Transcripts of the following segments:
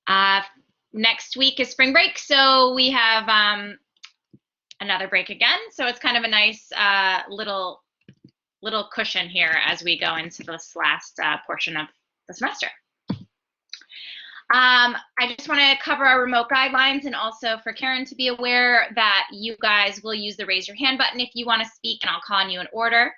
Uh, Next week is spring break, so we have another break again. So it's kind of a nice little cushion here as we go into this last portion of the semester. I just want to cover our remote guidelines, and also for Karen to be aware that you guys will use the raise your hand button if you want to speak, and I'll call on you in order.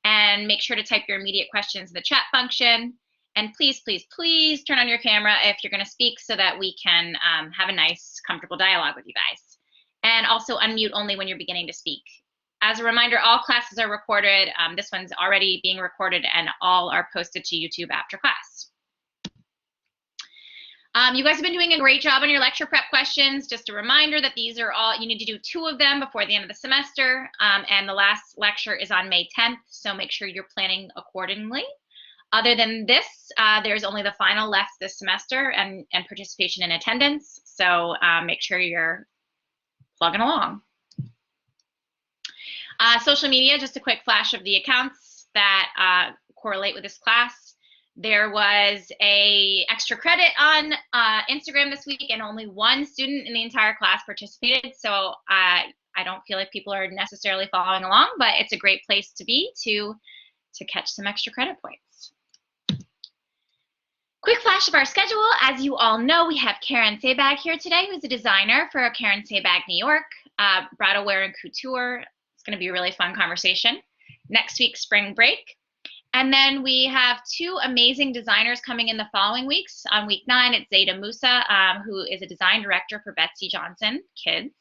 And make sure to type your immediate questions in the chat function. And please, please, please turn on your camera if you're going to speak so that we can have a nice, comfortable dialogue with you guys. And also unmute only when you're beginning to speak. As a reminder, all classes are recorded. This one's already being recorded, and all are posted to YouTube after class. You guys have been doing a great job on your lecture prep questions. Just a reminder that these are all, you need to do 2 of them before the end of the semester. And the last lecture is on May 10th, so make sure you're planning accordingly. Other than this, there's only the final left this semester and participation in attendance. So make sure you're plugging along. Social media, just a quick flash of the accounts that correlate with this class. There was a extra credit on Instagram this week, and only 1 student in the entire class participated. So I don't feel like people are necessarily following along, but it's a great place to be to catch some extra credit points. Quick flash of our schedule. As you all know, we have Karen Sabag here today, who's a designer for Karen Sabag New York, bridal wear and couture. It's going to be a really fun conversation. Next week, spring break. And then we have 2 amazing designers coming in the following weeks. On week 9, it's Zeta Musa, who is a design director for Betsy Johnson Kids.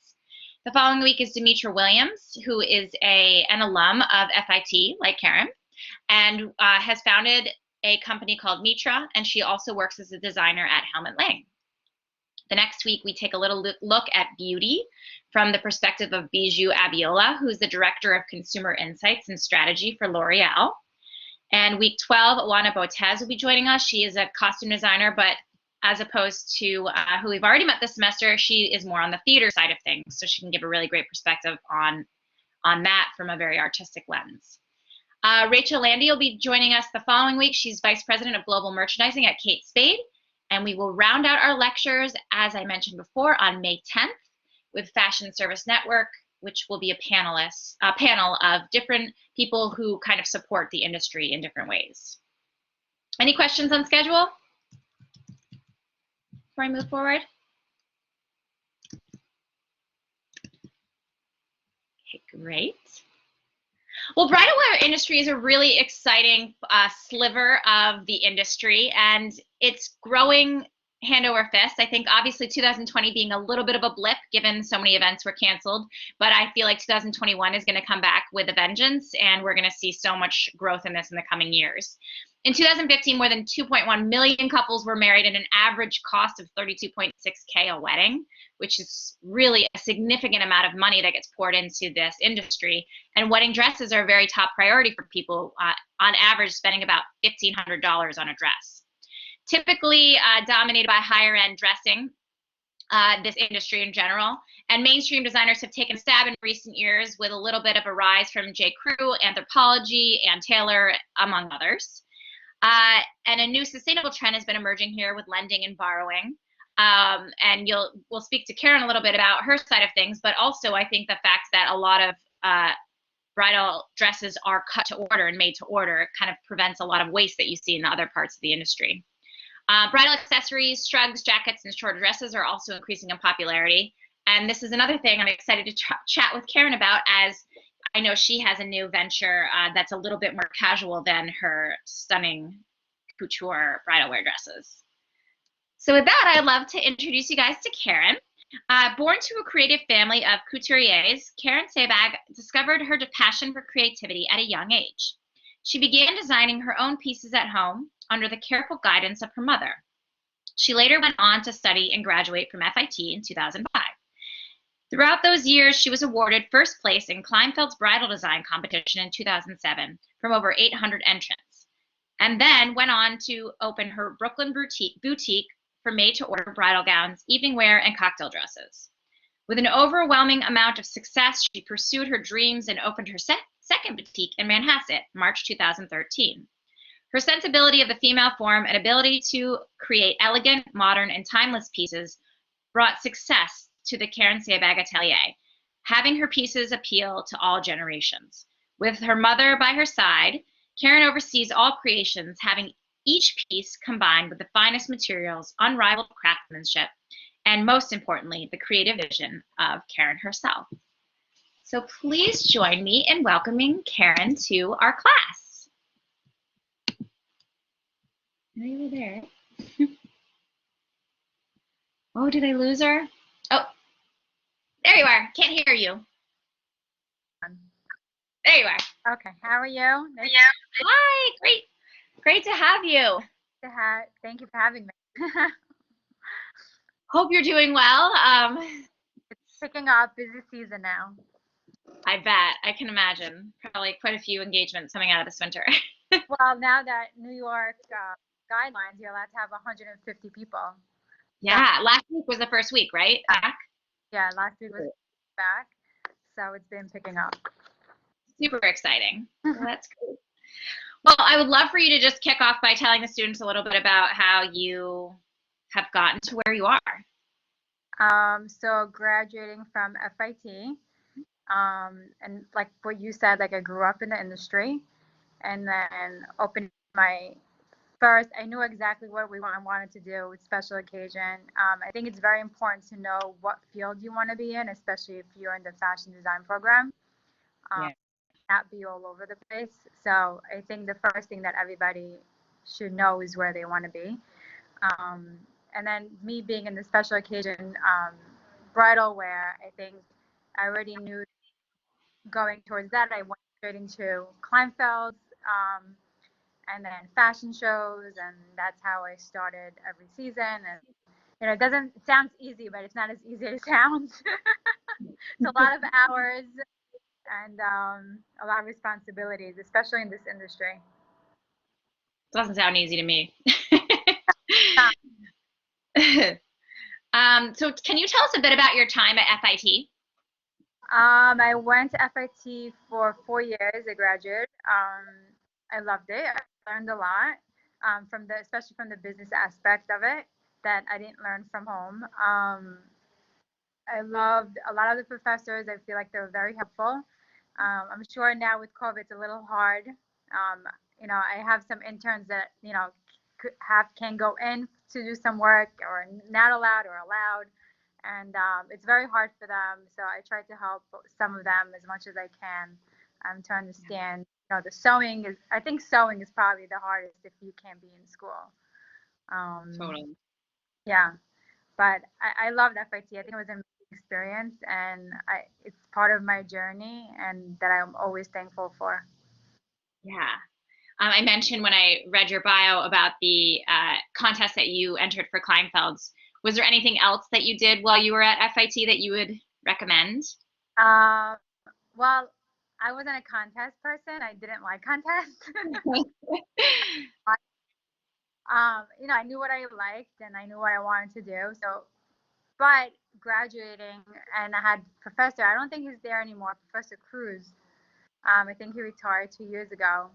The following week is Demetra Williams, who is an alum of FIT, like Karen, and has founded a company called Mitra, and she also works as a designer at Helmut Lang. The next week, we take a little look at beauty from the perspective of Bijou Abiola, who's the Director of Consumer Insights and Strategy for L'Oreal. And week 12, Juana Botez will be joining us. She is a costume designer, but as opposed to who we've already met this semester, she is more on the theater side of things. So she can give a really great perspective on that from a very artistic lens. Rachel Landy will be joining us the following week. She's Vice President of Global Merchandising at Kate Spade. And we will round out our lectures, as I mentioned before, on May 10th with Fashion Service Network, which will be a panel of different people who kind of support the industry in different ways. Any questions on schedule before I move forward? Okay, great. Well, bridal wear industry is a really exciting sliver of the industry, and it's growing hand over fist. I think obviously 2020 being a little bit of a blip given so many events were canceled, but I feel like 2021 is going to come back with a vengeance, and we're going to see so much growth in this in the coming years. In 2015, more than 2.1 million couples were married at an average cost of $32.6K a wedding, which is really a significant amount of money that gets poured into this industry. And wedding dresses are a very top priority for people, on average spending about $1,500 on a dress. Typically dominated by higher end dressing, this industry in general. And mainstream designers have taken a stab in recent years with a little bit of a rise from J. Crew, Anthropologie, and Taylor, among others. And a new sustainable trend has been emerging here with lending and borrowing. And we'll speak to Karen a little bit about her side of things, but also I think the fact that a lot of bridal dresses are cut to order and made to order kind of prevents a lot of waste that you see in the other parts of the industry. Bridal accessories, shrugs, jackets, and short dresses are also increasing in popularity. And this is another thing I'm excited to chat with Karen about, as I know she has a new venture that's a little bit more casual than her stunning couture bridal wear dresses. So with that, I'd love to introduce you guys to Karen. Born to a creative family of couturiers, Karen Sabag discovered her passion for creativity at a young age. She began designing her own pieces at home under the careful guidance of her mother. She later went on to study and graduate from FIT in 2005. Throughout those years, she was awarded first place in Kleinfeld's bridal design competition in 2007 from over 800 entrants, and then went on to open her Brooklyn boutique for made-to-order bridal gowns, evening wear, and cocktail dresses. With an overwhelming amount of success, she pursued her dreams and opened her second boutique in Manhasset, March 2013. Her sensibility of the female form and ability to create elegant, modern, and timeless pieces brought success to the Karen Sabag atelier, having her pieces appeal to all generations. With her mother by her side, Karen oversees all creations, having each piece combined with the finest materials, unrivaled craftsmanship, and most importantly, the creative vision of Karen herself. So please join me in welcoming Karen to our class. Are you there? Oh, did I lose her? Oh, there you are. Can't hear you. There you are. Okay, how are you? Nice Hi, great. Great to have you. Thank you for having me. Hope you're doing well. It's picking up, busy season now. I bet. I can imagine. Probably quite a few engagements coming out of this winter. Well, now that New York guidelines, you're allowed to have 150 people. Yeah, last week was the first week, right? Back? Yeah, last week was back, so it's been picking up. Super exciting. Well, that's great. Well, I would love for you to just kick off by telling the students a little bit about how you have gotten to where you are. So graduating from FIT, and like what you said, like I grew up in the industry, and then opened my first, I knew exactly what I wanted to do with special occasion. I think it's very important to know what field you want to be in, especially if you're in the fashion design program. Yeah. Not be all over the place. So I think the first thing that everybody should know is where they want to be. And then me being in the special occasion bridal wear, I think I already knew going towards that. I went straight into Kleinfeld's. And then fashion shows, and that's how I started every season. And it sounds easy, but it's not as easy as it sounds. It's a lot of hours and a lot of responsibilities, especially in this industry. Doesn't sound easy to me. So can you tell us a bit about your time at FIT? I went to FIT for 4 years. I graduated. I loved it. I learned a lot especially from the business aspect of it that I didn't learn from home. I loved a lot of the professors. I feel like they were very helpful. I'm sure now with COVID, it's a little hard. I have some interns that can go in to do some work or not allowed or allowed, and it's very hard for them. So I try to help some of them as much as I can to understand. The sewing is. I think sewing is probably the hardest if you can't be in school. Totally. Yeah, but I loved FIT. I think it was an amazing experience, and it's part of my journey, and that I'm always thankful for. Yeah. I mentioned when I read your bio about the contest that you entered for Kleinfeld's. Was there anything else that you did while you were at FIT that you would recommend? Well, I wasn't a contest person. I didn't like contests. I knew what I liked and I knew what I wanted to do. So, but graduating and I had Professor, I don't think he's there anymore, Professor Cruz. I think he retired 2 years ago.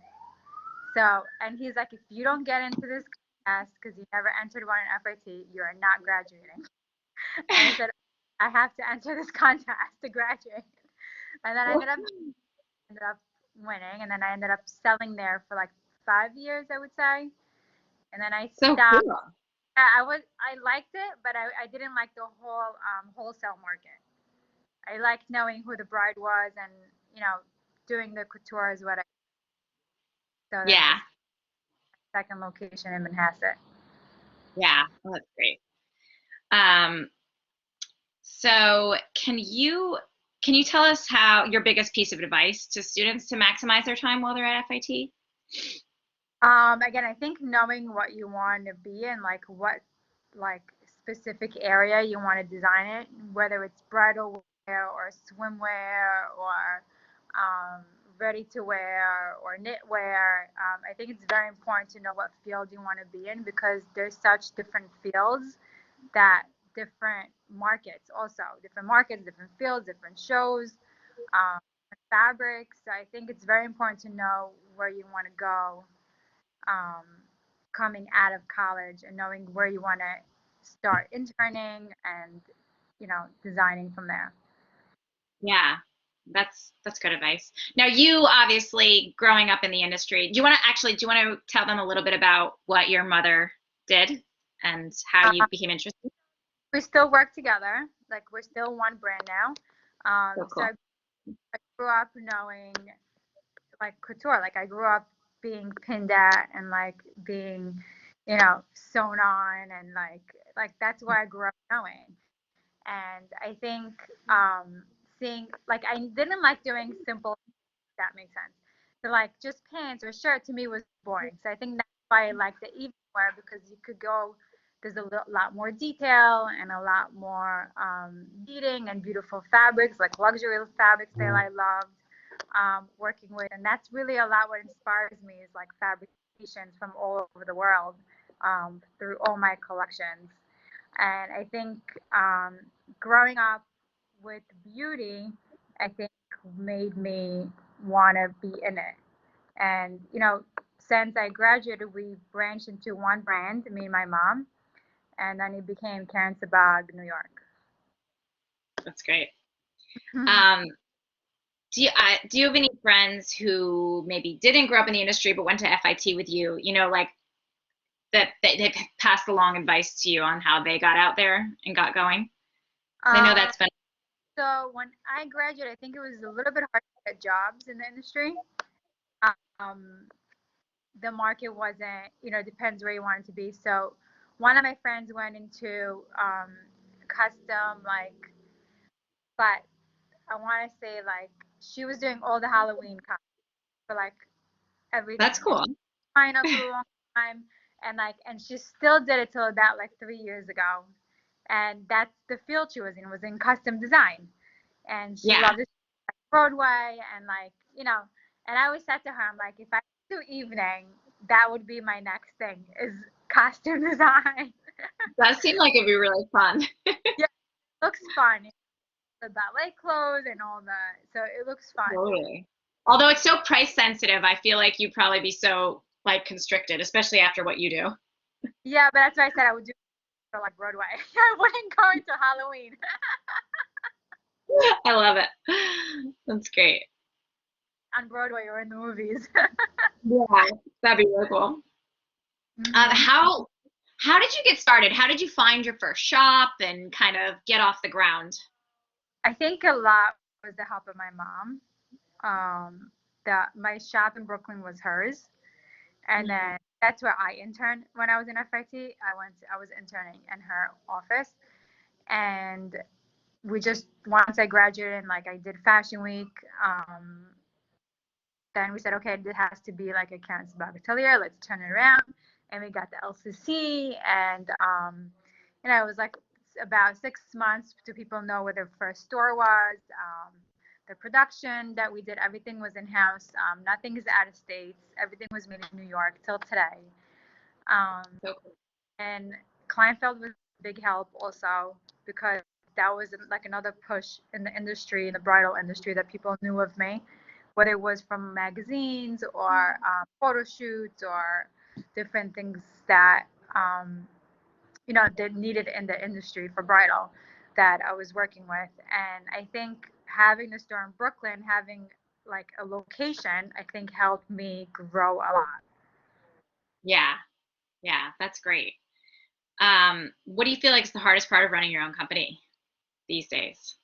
So, and he's like, if you don't get into this contest because you never entered one in FIT, you're not graduating. And I said, I have to enter this contest to graduate. And then I ended up winning, and then I ended up selling there for like 5 years, I would say. And then I So stopped. cool. Yeah, I liked it, but I didn't like the whole wholesale market. I liked knowing who the bride was and doing the couture is what I. So that's Yeah. the second location in Manhasset. Yeah. Well, that's great. So can you tell us how your biggest piece of advice to students to maximize their time while they're at FIT? Again, I think knowing what you want to be in, like what specific area you want to design it, whether it's bridal wear or swimwear or ready to wear or knitwear. I think it's very important to know what field you want to be in because there's such different fields that different markets also different markets, different fields, different shows, fabrics. So I think it's very important to know where you want to go um, coming out of college and knowing where you want to start interning and, designing from there. Yeah. That's good advice. Now, you obviously growing up in the industry, do you want to tell them a little bit about what your mother did and how you Uh, became interested? we still work together. Like we're still one brand now. So So cool. I grew up knowing like couture. Like I grew up being pinned at and like being, sewn on and like that's what I grew up knowing. And I think seeing like I didn't like doing simple, if that makes sense. So like just pants or shirt to me was boring. So I think that's why I like the evening wear because you could go. There's a lot more detail and a lot more beading and beautiful fabrics, like luxury fabrics that I loved working with. And that's really a lot what inspires me is like fabrications from all over the world through all my collections. And I think um, growing up with beauty, I think made me want to be in it. And, since I graduated, we branched into one brand, me and my mom, and then it became Karen Sabag, New York. That's great. Um, do you have any friends who maybe didn't grow up in the industry but went to FIT with you? Like that they've passed along advice to you on how they got out there and got going? I know uh, that's been so when I graduated, I think it was a little bit hard to get jobs in the industry. Um, the market wasn't, depends where you want it to be. So one of my friends went into custom, like, but I want to say like she was doing all the Halloween costumes for like that's everything, and cool. trying up for a long time, and she still did it till about like 3 years ago, and that's the field she was in custom design, and she Yeah, loved it, like Broadway, and like and I always said to her, I'm like, if I do evening, that would be my next thing is costume design. that seemed like it'd be really fun. Yeah, it looks fun. The ballet clothes and all that, so it looks fun. Totally. Although it's so price sensitive, I feel like you'd probably be so like constricted, especially after what you do. Yeah, but that's why I said I would do it for like Broadway. I wouldn't go into Halloween I love it. That's great. on Broadway or in the movies. Yeah, that'd be really cool. Um, hmm how how did you get started? How did you find your first shop and kind of get off the ground? I think a lot was the help of my mom. That my shop in Brooklyn was hers, and Mhm. then that's where I interned when I was in FIT. I was interning in her office, and we just once I graduated and like I did Fashion Week, then we said, okay, this has to be like a Karen Sabag atelier. Let's turn it around. And we got the LCC, and it was like about 6 months to people know where their first store was. The production that we did, everything was in house. Nothing is out of states. Everything was made in New York till today. Um, So cool. and Kleinfeld was a big help also because that was like another push in the industry, in the bridal industry, that people knew of me, whether it was from magazines or photo shoots or different things that they needed in the industry for bridal that I was working with. And I think having the store in Brooklyn, having like a location, I think helped me grow a lot. Yeah, yeah, that's great. What do you feel like is the hardest part of running your own company these days?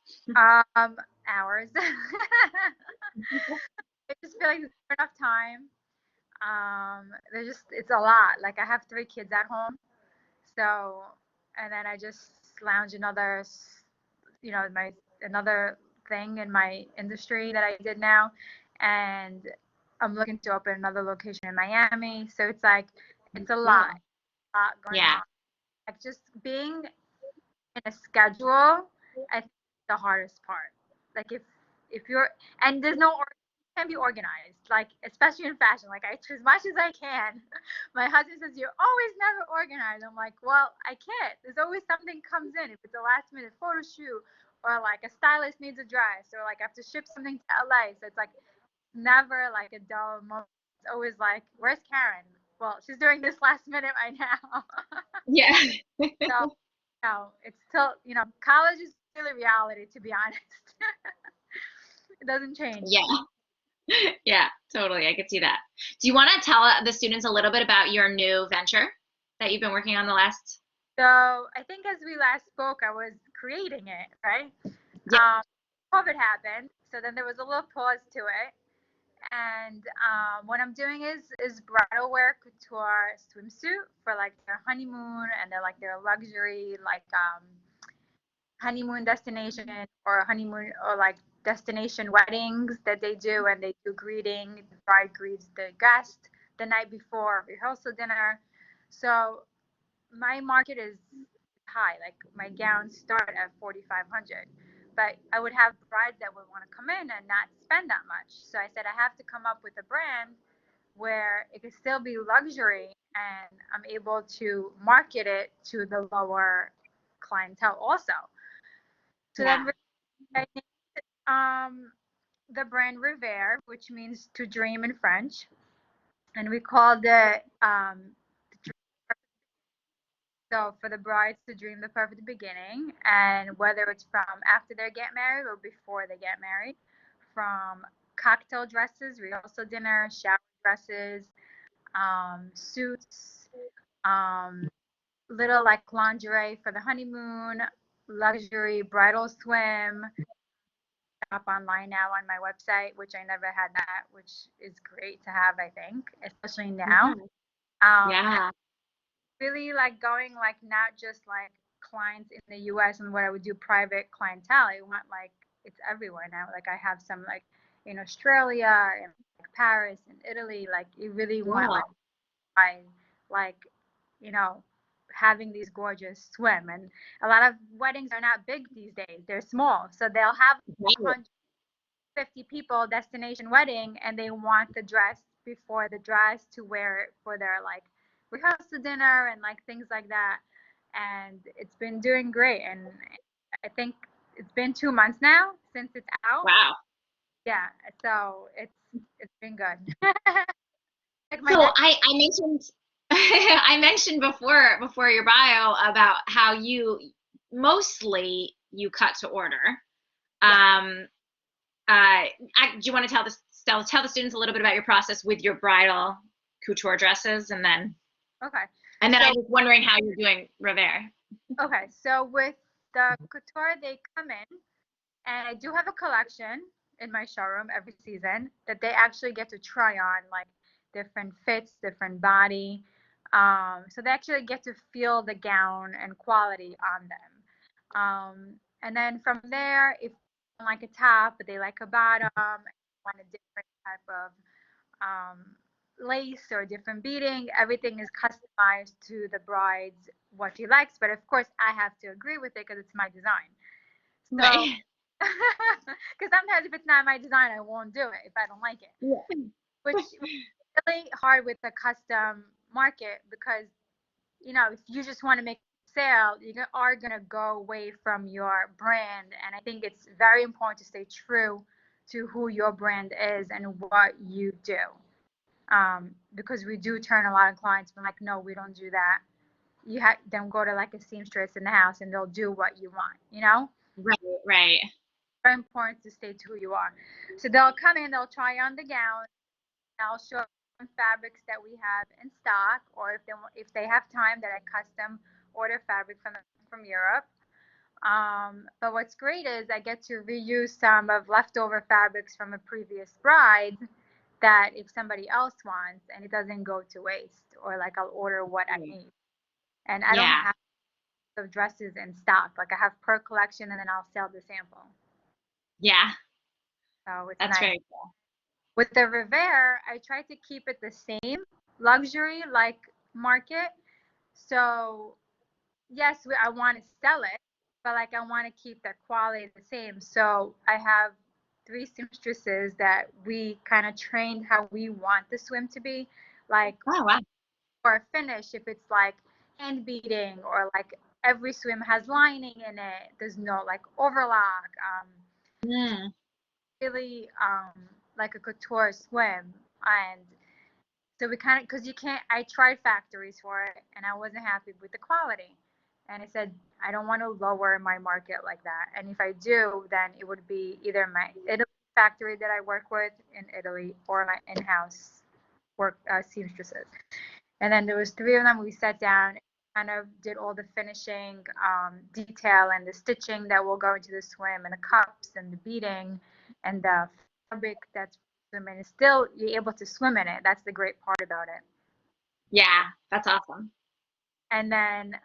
Hours. I just feel like there's not enough time. There's just it's a lot. Like I have 3 kids at home, so and then I just lounge another, my another thing in my industry that I did now, and I'm looking to open another location in Miami. So it's like it's Cool. a lot going Yeah, on. Like just being in a schedule, I think the hardest part. Like if you're and there's no can be organized, like especially in fashion. Like I as much as I can. My husband says you're always never organized. I'm like, well, I can't. There's always something comes in. If it's a last minute photo shoot or like a stylist needs a dress or like I have to ship something to LA. So it's like never like a dull moment. It's always like, where's Karen? Well, she's doing this last minute right now. Yeah. So, no, it's still, college is really reality, to be honest. It doesn't change. Yeah. Yeah, totally. I could see that. Do you want to tell the students a little bit about your new venture that you've been working on the last? So I think as we last spoke, I was creating it, right? Yeah. COVID happened, so then there was a little pause to it. And what I'm doing is bridal wear couture swimsuit for like their honeymoon and their luxury honeymoon destination or honeymoon or like destination weddings that they do, and they do greeting. The bride greets the guest the night before rehearsal dinner. So my market is high. Like my gowns start at 4,500, but I would have brides that would want to come in and not spend that much. So I said I have to come up with a brand where it could still be luxury and I'm able to market it to the lower clientele also. So Yeah. then I named the brand Revere, which means to dream in French, and we called it so for the brides to dream the perfect beginning, and whether it's from after they get married or before they get married, from cocktail dresses, rehearsal dinner, shower dresses, suits, um, little like lingerie for the honeymoon, luxury bridal swim. Up online now on my website, which I never had that, which is great to have, I think, especially now. Yeah. And Yeah. really like going like not just like clients in the US and what I would do private clientele. I want like it's everywhere now. Like I have some like in Australia and like Paris and Italy. Like you really want Cool. like I like you know having these gorgeous swim, and a lot of weddings are not big these days. They're small. So they'll have Right. 150 people destination wedding, and they want the dress before the dress to wear it for their like rehearsal dinner and like things like that. And it's been doing great, and I think it's been 2 months now since it's out. Wow. Yeah, so it's been good. Like my So next. I mentioned I mentioned before your bio about how you cut to order. Yeah. Um, do you want to tell the students a little bit about your process with your bridal couture dresses, Okay. and then I So was wondering how you're doing Revere. okay. So with the couture, they come in. And I do have a collection in my showroom every season that they actually get to try on, like different fits, different body. So they actually get to feel the gown and quality on them. And then from there, if they don't like a top, but they like a bottom, want a different type of lace or different beading, everything is customized to the bride's what she likes. But of course, I have to agree with it because it's my design. So Right. because sometimes if it's not my design, I won't do it if I don't like it. Yeah. Which is really hard with the custom market because if you just want to make a sale, you are gonna go away from your brand, and I think it's very important to stay true to who your brand is and what you do. Because we do turn a lot of clients from like, no, we don't do that. You have them go to like a seamstress in the house and they'll do what you want. Right. Right. Very important to stay to who you are. So they'll come in, they'll try on the gown. I'll show them fabrics that we have in stock, or if they have time, that I custom order fabric from Europe. But what's great is I get to reuse some of leftover fabrics from a previous bride that if somebody else wants, and it doesn't go to waste, or like I'll order what I need. And I don't Yeah. have the dresses in stock. Like I have per collection, and then I'll sell the sample. Yeah. So it's That's nice. very cool. With the Revere, I try to keep it the same luxury like market. So yes, I want to sell it, but like I want to keep the quality the same. So I have three seamstresses that we kind of trained how we want the swim to be, like Oh wow. for a finish. If it's like hand beading or like every swim has lining in it, there's no like overlock. Mm. Really like a couture swim, and So we kind of, because you can't, I tried factories for it and I wasn't happy with the quality. And I said, I don't want to lower my market like that. And if I do, then it would be either my Italy factory that I work with in Italy or my in-house work seamstresses. And then there was three of them. We sat down, kind of did all the finishing detail and the stitching that will go into the swim and the cups and the beading and the fabric that's swimming. And still, you're able to swim in it. That's the great part about it. Yeah, that's awesome. And then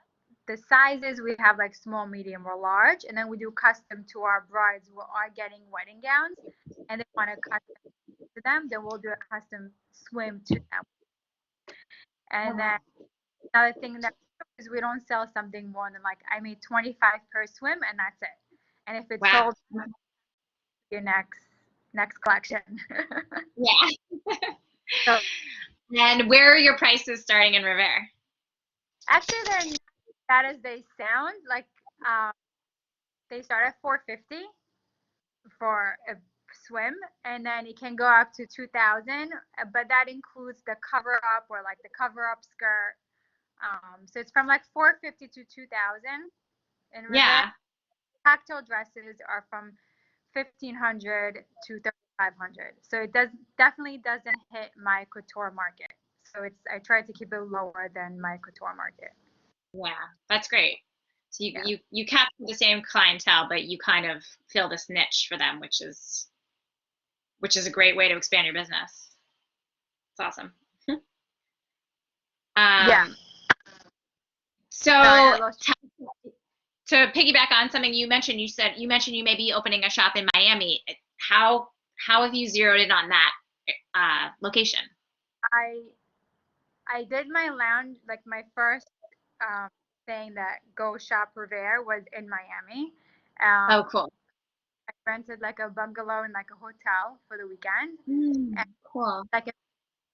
the sizes we have like small, medium, or large. And then we do custom to our brides who are getting wedding gowns and they want to custom to them. Then we'll do a custom swim to them. Oh, And then wow. another thing that is we don't sell something more than like I made 25 per swim and that's it. And if it's Wow. sold, your next collection. Yeah. So And where are your prices starting in Revere? actually, they're not as bad as they sound. Like um, they start at 450 for a swim, and then it can go up to 2,000. But that includes the cover up or like the cover up skirt. So it's from like 450 to 2,000 in Revere. Yeah. Cocktail dresses are from 1,500 to 3,500. So it does definitely doesn't hit my couture market. So it's I try to keep it lower than my couture market. Yeah. That's great. So Yeah. you capture the same clientele, but you kind of fill this niche for them, which is a great way to expand your business. It's awesome. Yeah. Um, Sorry, I so lost to piggyback on something you mentioned you may be opening a shop in Miami. How have you zeroed in on that location? I I did my lounge like my first um, thing that go shop Revere was in Miami. Oh, Um, cool. I rented like a bungalow in like a hotel for the weekend and Cool. like a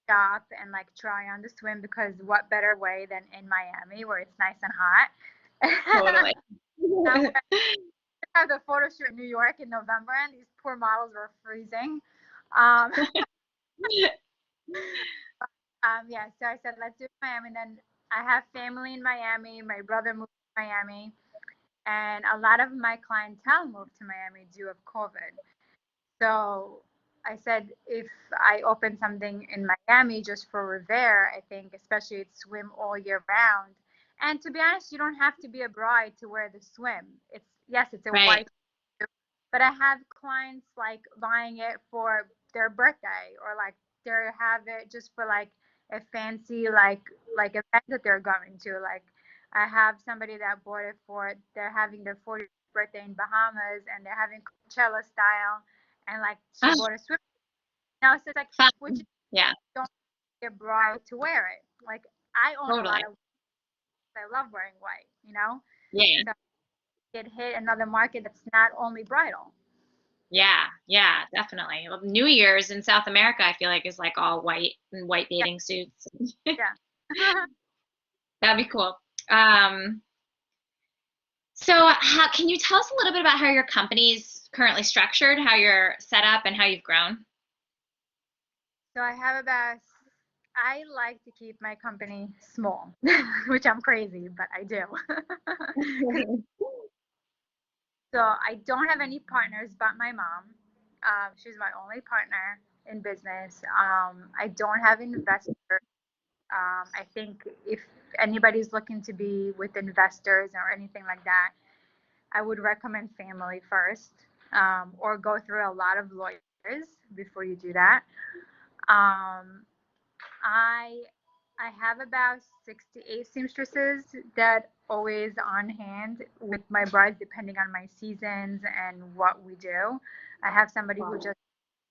shop and like try on the swim because what better way than in Miami where it's nice and hot. Totally. I went to the photo shoot in New York in November and these poor models were freezing. Um, yeah, so I said, let's do Miami. And then I have family in Miami. My brother moved to Miami. And a lot of my clientele moved to Miami due of COVID. So I said, if I open something in Miami just for Revere, I think especially it's swim all year round. And to be honest, you don't have to be a bride to wear the swim. It's yes, it's a Right. white, but I have clients like buying it for their birthday or like they have it just for like a fancy like event that they're going to. Like I have somebody that bought it for they're having their 40th birthday in Bahamas and they're having Coachella style and like she Oh, bought a swim. Now so it's like fun. which Yeah, don't get bride to wear it. Like I own a lot totally. of I love wearing white, you know? Yeah. So it hit another market that's not only bridal. Yeah, yeah, definitely. Well, New Year's in South America, I feel like is like all white and white Yeah, bathing suits. yeah. That'd be cool. So can you tell us a little bit about how your company's currently structured, how you're set up, and how you've grown? So I have about I like to keep my company small, which I'm crazy, but I do. So I don't have any partners but my mom. She's my only partner in business. I don't have investors. I think if anybody's looking to be with investors or anything like that, I would recommend family first, or go through a lot of lawyers before you do that. Um, I I have about 6 to 8 seamstresses that always on hand with my brides, depending on my seasons and what we do. I have somebody who Wow. just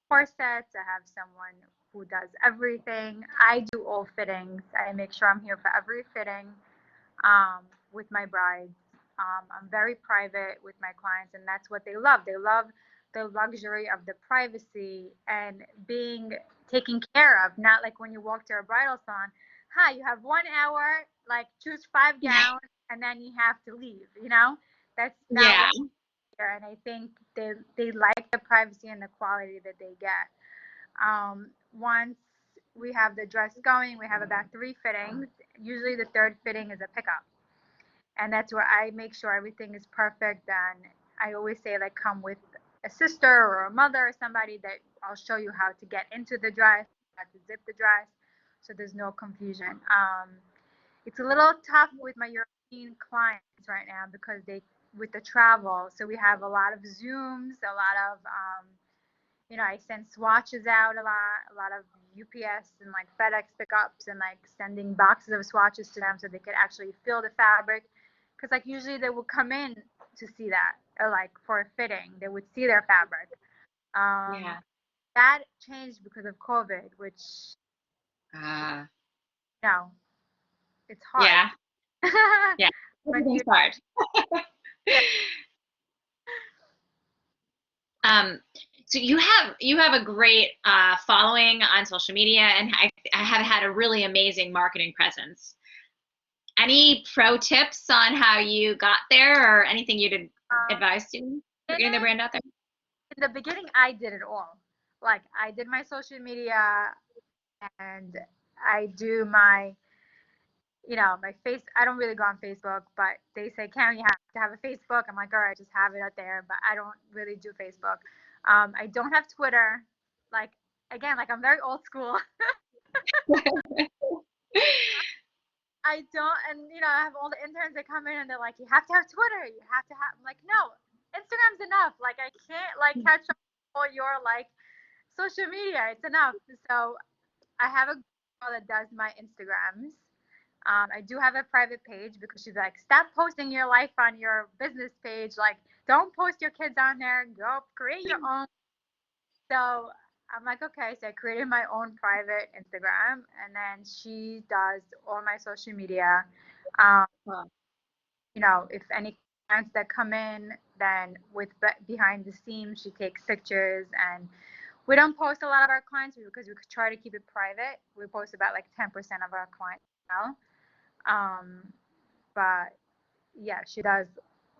corsets. I have someone who does everything. I do all fittings. I make sure I'm here for every fitting with my brides. I'm very private with my clients, and that's what they love. They love the luxury of the privacy and being taken care of. Not like when you walk to a bridal salon, hi, you have 1 hour, like choose 5 gowns, and then you have to leave. That's not Yeah. what here. And I think they like the privacy and the quality that they get. Once we have the dress going. We have about 3 fittings. Usually the third fitting is a pickup, and that's where I make sure everything is perfect. And I always say, like, come with a sister or a mother or somebody that I'll show you how to get into the dress, how to zip the dress, so there's no confusion. It's a little tough with my European clients right now because they with the travel. So we have a lot of Zooms, a lot of I send swatches out a lot of UPS and like FedEx pickups and like sending boxes of swatches to them so they could actually feel the fabric. Because like usually they would come in to see that, or like for a fitting, they would see their fabric. Um, Yeah. that changed because of COVID, which Uh, no, it's hard. yeah. Yeah. When Everything's you hard. yeah, Um, so you have a great following on social media, and I have had a really amazing marketing presence. Any pro tips on how you got there, or anything you'd advise to for getting the beginning, brand out there? in the beginning, I did it all. Like I did my social media and I do my face. I don't really go on Facebook, but they say, Karen, you have to have a Facebook. I'm like, all right, just have it out there. But I don't really do Facebook. I don't have Twitter. Like, again, like I'm very old school. I don't, and I have all the interns that come in and they're like, you have to have Twitter. You have to have, I'm like, no, Instagram's enough. Like, I can't like catch up all your like social media. It's enough. So I have a girl that does my Instagrams. I do have a private page because she's like, stop posting your life on your business page. Like, don't post your kids on there. Go create your own. So I'm like, okay. So I created my own private Instagram, and then she does all my social media. Um, Well, if any clients that come in, then with behind the scenes, she takes pictures, and we don't post a lot of our clients because we try to keep it private. We post about like 10% of our clients now. But yeah, she does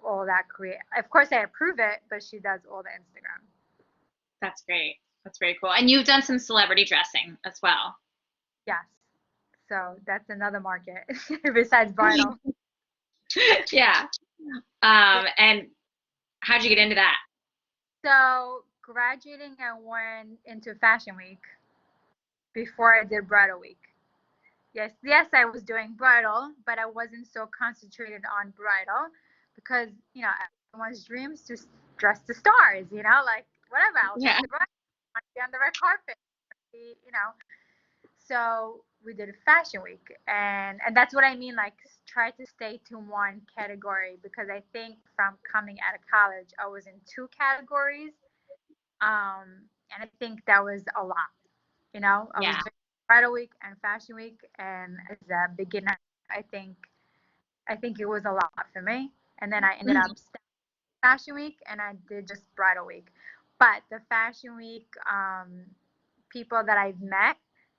all that create. Of course, I approve it, but she does all the Instagram. that's great. That's very cool. And you've done some celebrity dressing as well. Yes. So that's another market besides bridal. Yeah. Yeah. And how'd you get into that? So graduating, I went into Fashion Week before I did Bridal Week. Yes, yes, I was doing bridal, but I wasn't so concentrated on bridal because everyone's dreams to dress the stars. Like whatever, I'll dress Yeah. the bride, I want to be on the red carpet, So we did a fashion week, and that's what I mean. Like, try to stay to one category because I think from coming out of college, I was in two categories, and I think that was a lot. I was Yeah. doing bridal week and fashion week, and as a beginner, I think I think it was a lot for me. And then I ended Mhm. up fashion week, and I did just bridal week. But the fashion week people that I've met,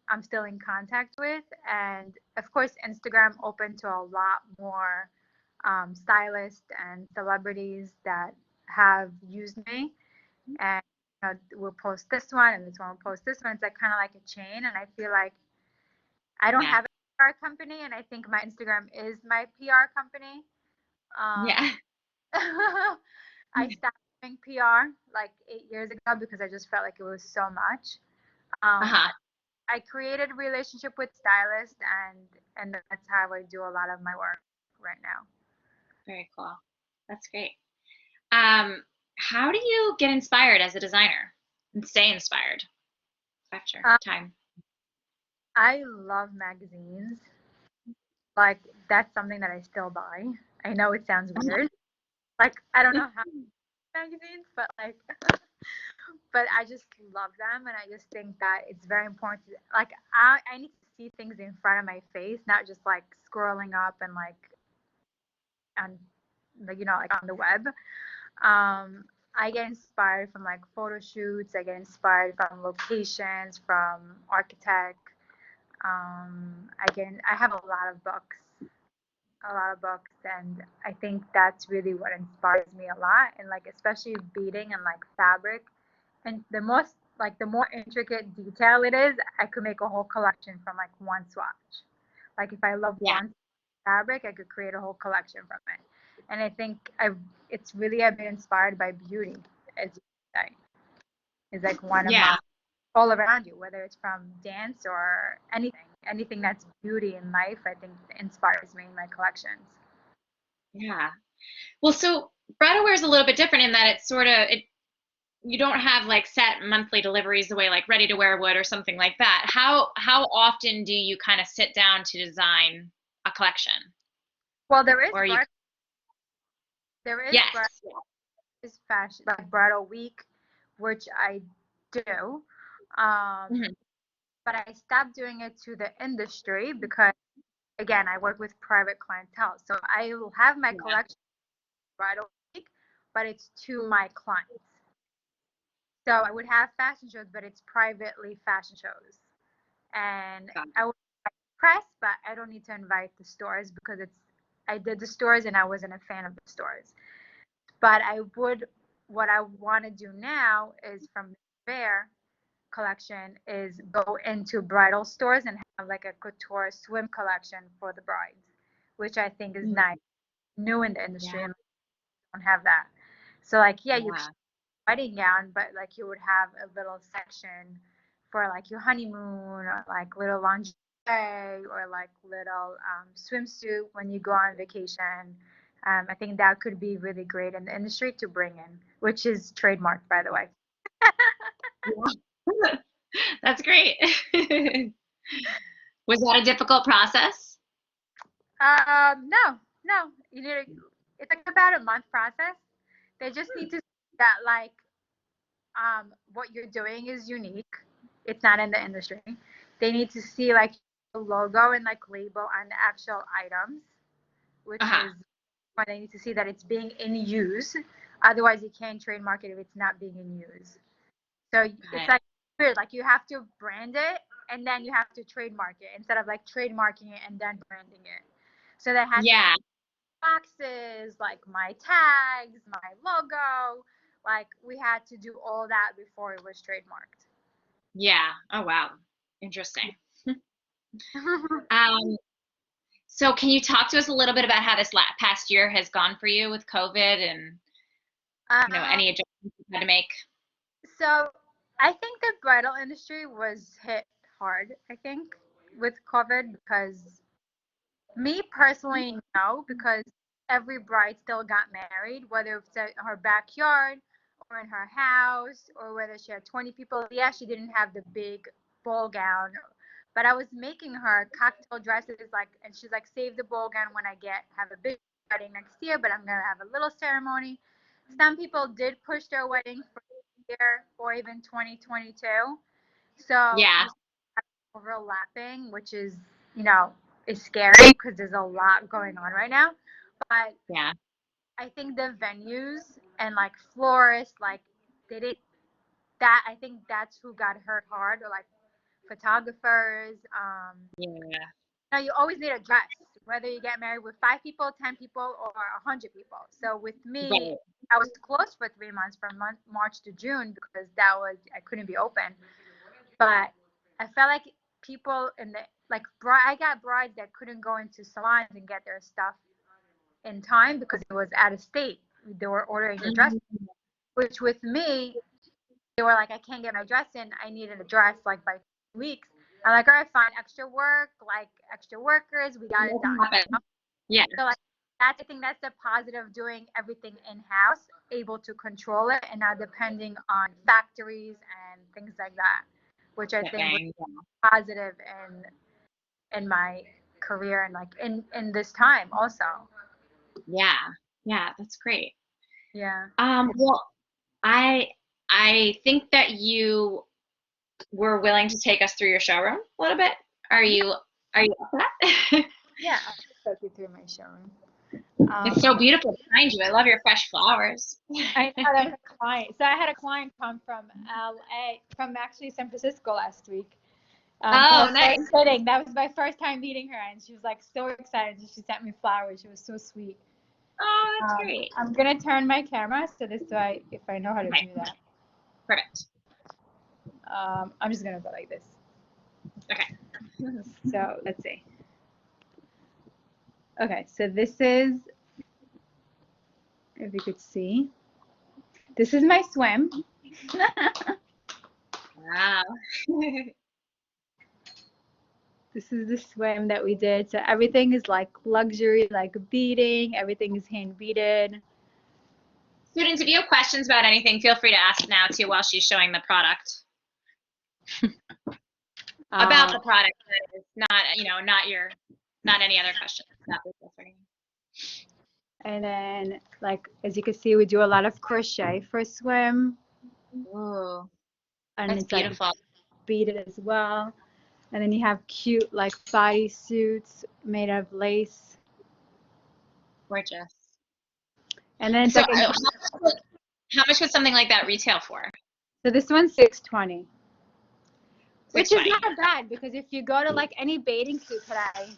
I'm still in contact with. And of course, Instagram open to a lot more stylists and celebrities that have used me. And we'll post this one, and this one will post this one. It's like kind of like a chain. And I feel like I don't Yeah. have a PR company, and I think my Instagram is my PR company. Yeah. I stopped doing PR like 8 years ago because I just felt like it was so much. Um, Uh-huh. I created a relationship with stylists, and that's how I do a lot of my work right now. Very cool. That's great. Um, how do you get inspired as a designer and stay inspired after Uh, time? I love magazines. Like that's something that I still buy. I know it sounds weird. Like I don't know how magazines, but like, but I just love them, and I just think that it's very important. Like I need to see things in front of my face, not just like scrolling up and like on, like like on the web. I get inspired from like photo shoots. I get inspired from locations, from architect. I have a lot of books, and I think that's really what inspires me a lot. And like especially beading and like fabric, and the most like the more intricate detail it is, I could make a whole collection from like one swatch. Like if I love Yeah. one fabric, I could create a whole collection from it. And I think it's really I've been inspired by beauty, as you say. Is like one of Yeah. my all around you, whether it's from dance or anything that's beauty in life, I think inspires me in my collections. Yeah. Well, so bridal wear is a little bit different in that it's sort of it. You don't have like set monthly deliveries the way like ready to wear would or something like that. How often do you kind of sit down to design a collection? Well, Or are you? there is Yes. fashion like bridal week, which I do. Um, Mhm. but I stopped doing it to the industry because again, I work with private clientele. So I will have my Yeah. collection bridal week, but it's to my clients. So I would have fashion shows, but it's privately fashion shows. And Got I would press, but I don't need to invite the stores because I did the stores and I wasn't a fan of the stores. But what I want to do now is from the Fair collection is go into bridal stores and have like a couture swim collection for the brides, which I think is it. nice, new in the Yeah. industry and don't have that. So like, yeah, you Yeah. wedding gown, but like you would have a little section for like your honeymoon or like little lingerie or like little swimsuit when you go on vacation. I think that could be really great in the industry to bring in, which is trademarked, by the way. Yeah. That's great. Was that a difficult process? No, no, it's like about a month process. They just need to see that like what you're doing is unique. It's not in the industry. They need to see like the logo and like label on the actual items, which Uh-huh. is why they need to see that it's being in use. Otherwise, you can't trademark it if it's not being in use. So it's Got it. like weird. Like you have to brand it and then you have to trademark it instead of like trademarking it and then branding it. So they had to Yeah. boxes, like my tags, my logo. Like we had to do all that before it was trademarked. Yeah. Oh, wow. Interesting. Um, so can you talk to us a little bit about how this past year has gone for you with COVID and, um, any adjustments you had to make? so I think the bridal industry was hit hard, I think, with COVID because me personally, no, because every bride still got married, whether it's at her backyard or in her house, or whether she had 20 people. Yeah, she didn't have the big ball gown, but I was making her cocktail dresses, like, and she's like, save the ball gown when I have a big wedding next year, but I'm gonna have a little ceremony. Some people did push their wedding for a year or even 2022. So Yeah. you overlapping, which is scary because there's a lot going on right now. But Yeah. I think the venues and like florists, like did it that I think that's who got hurt hard, or like photographers. Yeah. You always need a dress, whether you get married with 5 people, 10 people, or 100 people. So with me, Right. I was closed for 3 months from March to June because I couldn't be open. But I felt like people in the like I got brides that couldn't go into salons and get their stuff in time because it was out of state. They were ordering the dress, Mhm. which with me, they were like, I can't get my dress in. I needed a dress like by 2 weeks. I'm like, all right, fine, extra work, like extra workers, we got it What done. happened? Yeah. So like I think that's the positive of doing everything in house, able to control it and not depending on factories and things like that, which I think was Shipping. positive in my career and like in this time also. Yeah. Yeah. That's great. Yeah. Well, I I think that you were willing to take us through your showroom a little bit. Are Yeah. you are you up for that? Yeah. I'll just take you through my showroom. It's so beautiful behind you. I love your fresh flowers. I know that's a client. So I had a client come from LA, from actually San Francisco last week. So Oh, that's so nice. exciting. That was my first time meeting her, and she was like so excited. She sent me flowers. She was so sweet. Oh, that's great. I'm gonna turn my camera so this way, if I know how to Okay, do that. perfect. I'm just gonna go like this. Okay. So let's see. Okay, so this is, if you could see, this is my swim. Wow. This is the swim that we did. So everything is like luxury, like beading. Everything is hand beaded. Students, if you have questions about anything, feel free to ask now too while she's showing the product. About the product, that is, not, not any other questions. Not business or anything. And then, like, as you can see, we do a lot of crochet for swim. Ooh, And that's it's like beautiful. beaded as well. And then you have cute, like, bodysuits made of lace. Gorgeous. And then it's So, like, how much would something like that retail for? so this one's $6.20. Which is 620. not bad because if you go to like any bathing suit today,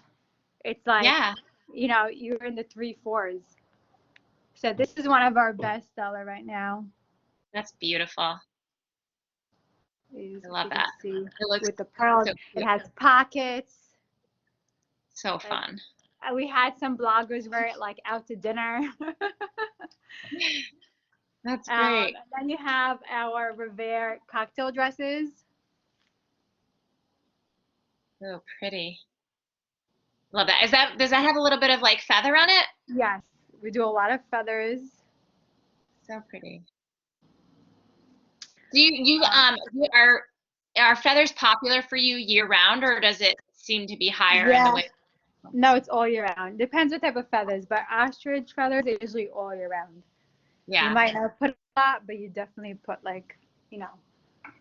it's like, Yeah, you're in the 3 4s. So this is one of our best seller right now. that's beautiful. Is, I if love you can that. see It looks with the pearls, so it cute. has pockets. So Like, fun. we had some bloggers wear it like out to dinner. That's great. And then you have our Revere cocktail dresses. So pretty. Love that. Does that have a little bit of like feather on it? Yes, we do a lot of feathers. So pretty. Do you Um, are feathers popular for you year round, or does it seem to be higher in the yeah, winter? no, it's all year round. Depends what type of feathers, but ostrich feathers are usually all year round. You Yeah, might not put a lot, but you definitely put like, you know,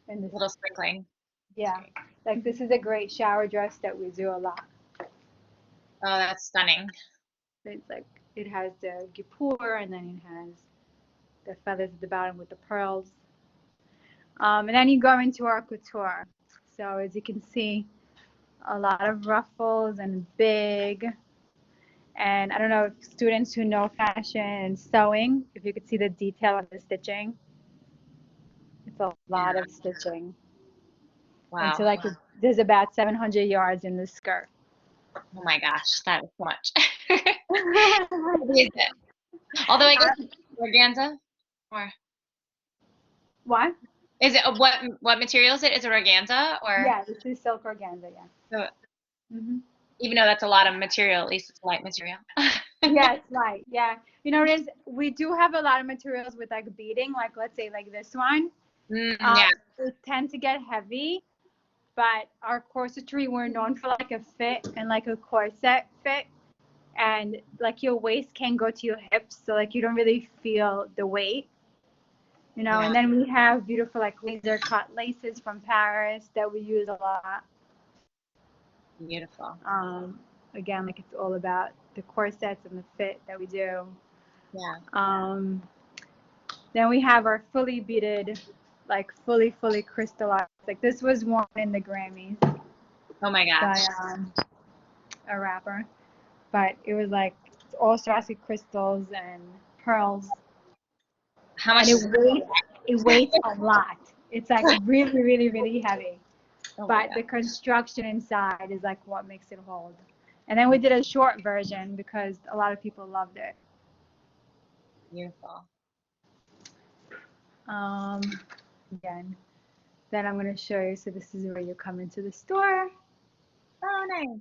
in this. a little sprinkling. That's Yeah, great. like this is a great shower dress that we do a lot. Oh, that's stunning. It's like it has the guipure and then it has the feathers at the bottom with the pearls. And then you go into our couture. So as you can see, a lot of ruffles and big. And I don't know if students who know fashion and sewing, if you could see the detail of the stitching. It's a lot Yeah. of stitching. And so Wow. like there's about 700 yards in the skirt. Oh my gosh, that is so much. What is it? Although I guess it's organza, or What? is it what material is it? Is it organza or Yeah, this is silk organza, yeah. so, Hmm. even though that's a lot of material, at least it's light material. Yeah, it's light. Yeah. It is, we do have a lot of materials with like beading, like let's say like this one. Yeah, They tend to get heavy, but our corsetry, we're known for like a fit and like a corset fit. And like your waist can go to your hips, so like you don't really feel the weight. And yeah, then we have beautiful like laser cut laces from Paris that we use a lot. beautiful. Um, Again, like it's all about the corsets and the fit that we do. Yeah. Um, then we have our fully beaded, like fully crystallized. Like this was won in the Grammys Oh my by gosh. a rapper, but it was like it's all Swarovski crystals and pearls, How and much does it weighs a lot. It's like really heavy. Oh my But god, the construction inside is like what makes it hold. And then we did a short version because a lot of people loved it. beautiful. Um, Again, then I'm going to show you. So this is where you come into the store. Oh, nice.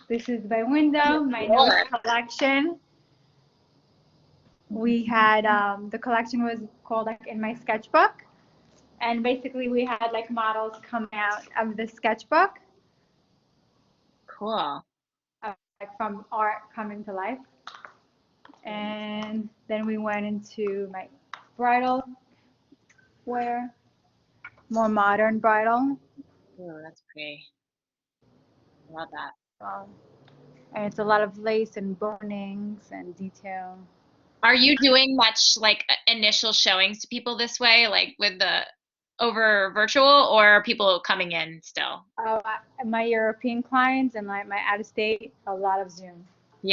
This is my window, my newest collection. We had the collection was called like in my sketchbook, and basically we had like models come out of the sketchbook, Cool. like from art coming to life. And then we went into my bridal wear, more modern bridal. Oh, that's pretty. Love that. Um, and it's a lot of lace and bonings and detail. Are you doing much like initial showings to people this way, like with the over virtual, or are people coming in still? My European clients and my out of state, a lot of Zoom.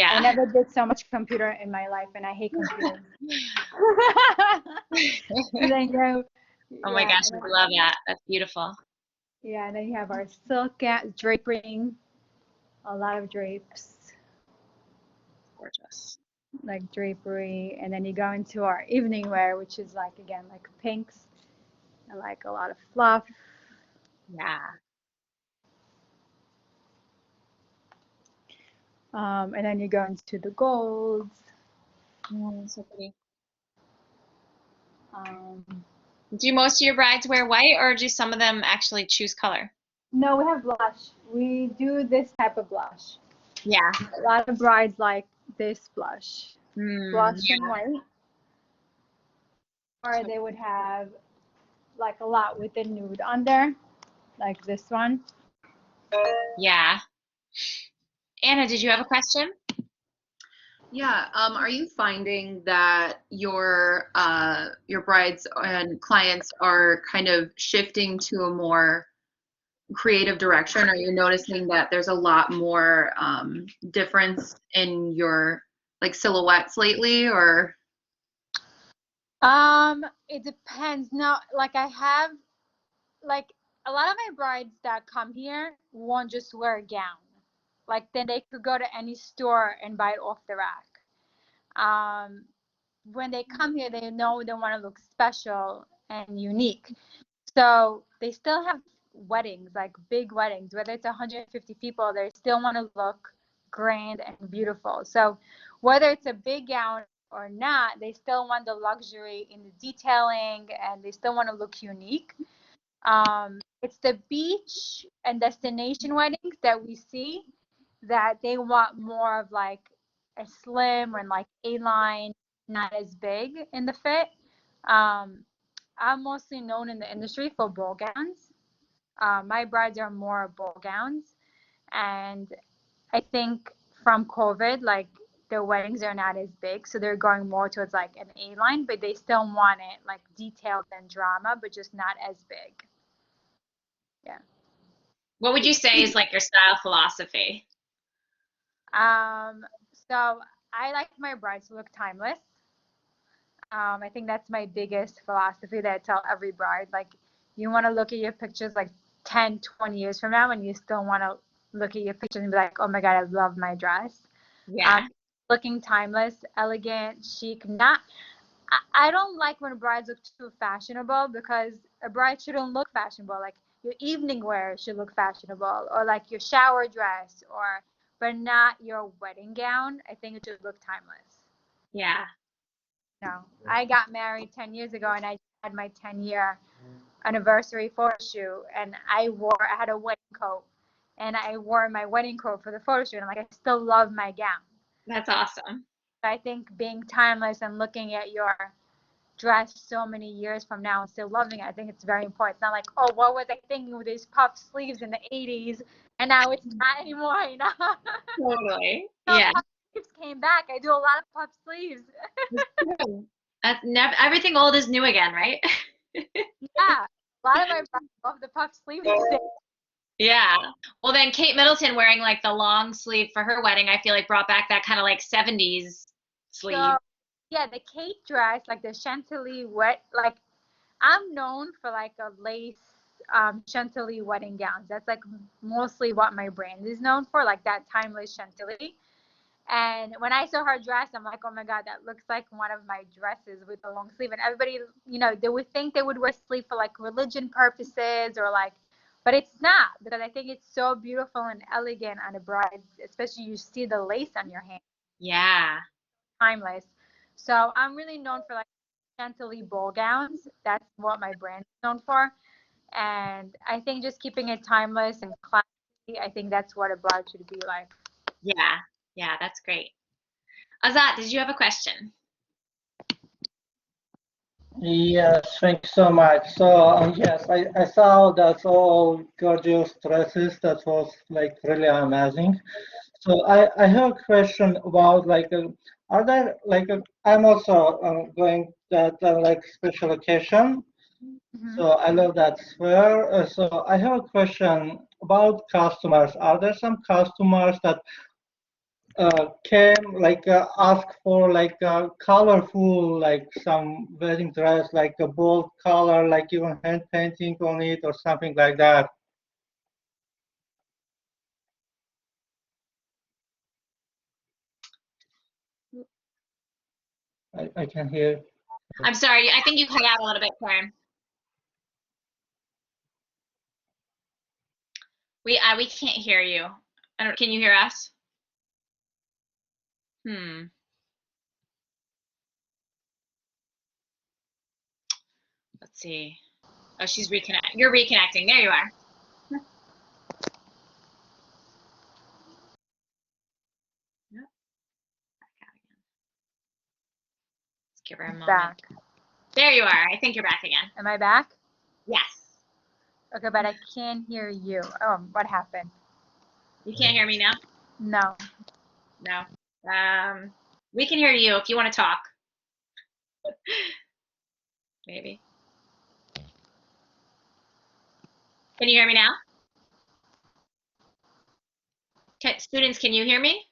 I Yeah. never did so much computer in my life, and I hate computers. And then go, Oh my yeah. gosh, I love that. That's beautiful. Yeah, and then you have our silk draping, a lot of drapes, Gorgeous. like drapery, and then you go into our evening wear, which is like again like pinks and like a lot of fluff. Yeah. And then you go into the golds. So pretty. Um, Do most of your brides wear white, or do some of them actually choose color? no, we have blush. We do this type of blush. Yeah. A lot of brides like this blush, blush and Yeah. white, or they would have like a lot with the nude under, like this one. Yeah. Anna, did you have a question? Yeah, are you finding that your brides and clients are kind of shifting to a more creative direction? Are you noticing that there's a lot more difference in your like silhouettes lately, or? It depends. Now, like I have like a lot of my brides that come here won't just wear a gown. Like then they could go to any store and buy it off the rack. Um, when they come here, they know they want to look special and unique. So they still have weddings, like big weddings, whether it's 150 people, they still want to look grand and beautiful. So whether it's a big gown or not, they still want the luxury in the detailing and they still want to look unique. It's the beach and destination weddings that we see that they want more of like a slim and like A-line, not as big in the fit. Um, I'm mostly known in the industry for ball gowns. My brides are more ball gowns, and I think from COVID, like the weddings are not as big, so they're going more towards like an A line, but they still want it like detailed and drama, but just not as big. Yeah. What would you say is like your style philosophy? Um, so I like my brides to look timeless. I think that's my biggest philosophy that I tell every bride. Like, you want to look at your pictures like 10, 20 years from now, and you still want to look at your pictures and be like, oh my God, I love my dress. Um, Yeah. looking timeless, elegant, chic. Not, I don't like when brides look too fashionable because a bride shouldn't look fashionable. Like, your evening wear should look fashionable, or like your shower dress, or, but not your wedding gown. I think it should look timeless. Yeah. No, I got married 10 years ago and I had my 10-year anniversary photo shoot and I had a wedding coat and I wore my wedding coat for the photo shoot. And like, I still love my gown. That's awesome. I think being timeless and looking at your dress so many years from now and still loving it, I think it's very important. It's not like, oh, what was I thinking with these puff sleeves in the 80s and now it's not anymore, you know? Totally. So Yeah. puff sleeves came back. I do a lot of puff sleeves. That's true. That's never everything old is new again, right? Yeah, a lot of my friends love the puff sleeves today. Yeah. Well, then Kate Middleton wearing like the long sleeve for her wedding, I feel like brought back that kind of like 70s sleeve. So, yeah, the Kate dress, like the Chantilly wet, like I'm known for like a lace Chantilly wedding gowns. That's like mostly what my brand is known for, like that timeless Chantilly. And when I saw her dress, I'm like, oh my God, that looks like one of my dresses with a long sleeve. And everybody, they would think they would wear sleeve for like religion purposes or like, but it's not because I think it's so beautiful and elegant on a bride, especially you see the lace on your hand, Yeah. timeless. So I'm really known for like Chantilly ball gowns. That's what my brand is known for. And I think just keeping it timeless and classy, I think that's what a bride should be like. Yeah. Yeah, that's great. Azat, did you have a question? Yes, thank you so much. So, yes, I saw that all gorgeous dresses. That was like really amazing. So, I have a question about like, are there like, I'm also going that like special occasion. Mm-hmm. So, I love that sphere. So, I have a question about customers. Are there some customers that came like ask for like a colorful like some wedding dress like a bold color like even hand painting on it or something like that? I can hear. I'm sorry. I think you cut out a little bit, Karen. We can't hear you. I don't. Can you hear us? Let's see. Oh, she's reconnect. You're reconnecting. There you are. Yep. Back out again. Let's give her a moment. Back. There you are. I think you're back again. Am I back? Yes. Okay, but I can't hear you. Oh, what happened? You can't hear me now? No. No. We can hear you if you want to talk. Maybe. Can you hear me now? Students, can you hear me?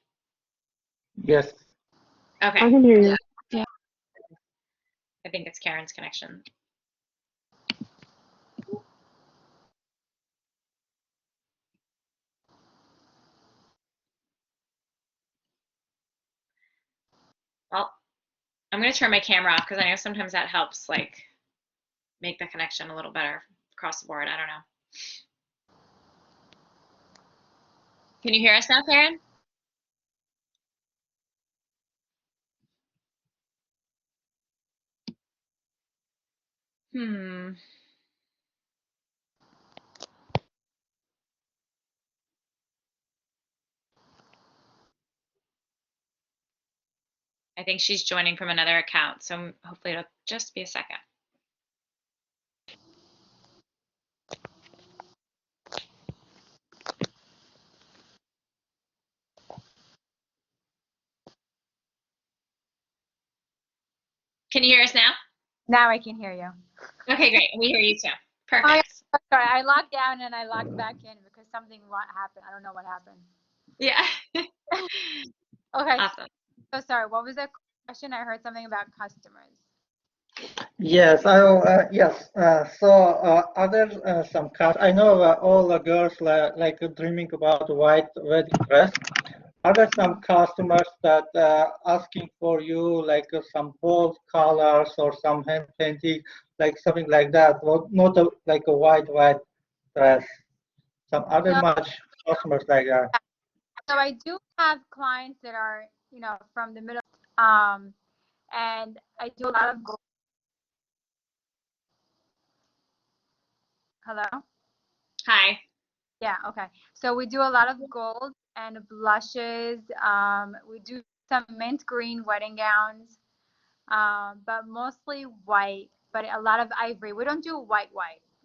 Yes. Okay. I can hear you. I think it's Karen's connection. Well, I'm going to turn my camera off because I know sometimes that helps like make the connection a little better across the board. I don't know. Can you hear us now, Karen? I think she's joining from another account, so hopefully it'll just be a second. Can you hear us now? Now I can hear you. Okay, great. We hear you too. Perfect. Oh, yeah. Sorry, I logged out and I logged back in because something happened. I don't know what happened. Yeah. Okay. Awesome. So sorry. What was the question? I heard something about customers. Yes, yes. Are there some cars? I know all the girls like dreaming about white wedding dress. Are there some customers that asking for you like some bold colors or some hand painting, like something like that? Well, not like a white dress. Some other So, much customers like that. so I do have clients that are, from the middle, and I do a lot of gold. Hello? Hi. Yeah, okay. So we do a lot of gold and blushes. We do some mint green wedding gowns, but mostly white, but a lot of ivory. We don't do white.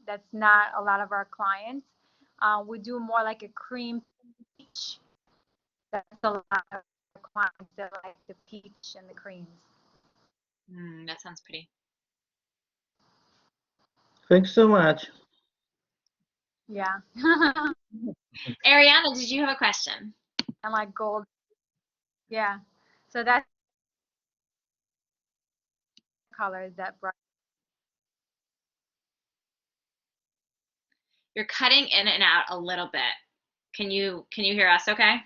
That's not a lot of our clients. We do more like a cream peach. That's a lot of clients that like the peach and the creams. That sounds pretty. Thanks so much. Yeah. Ariana, did you have a question? And like gold. Yeah. So that's colors that bright. You're cutting in and out a little bit. Can you hear us okay?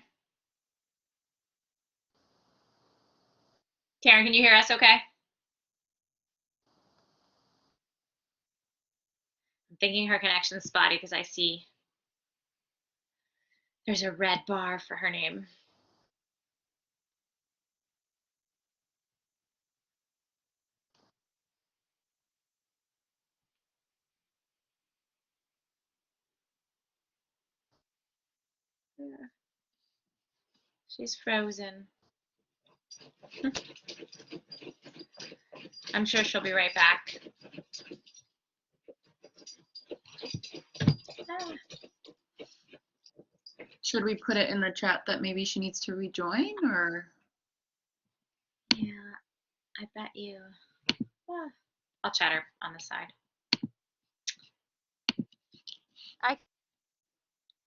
Karen, can you hear us okay? I'm thinking her connection's spotty because I see there's a red bar for her name. She's frozen. I'm sure she'll be right back. Should we put it in the chat that maybe she needs to rejoin, or? Yeah, I bet you. Yeah. I'll chat her on the side.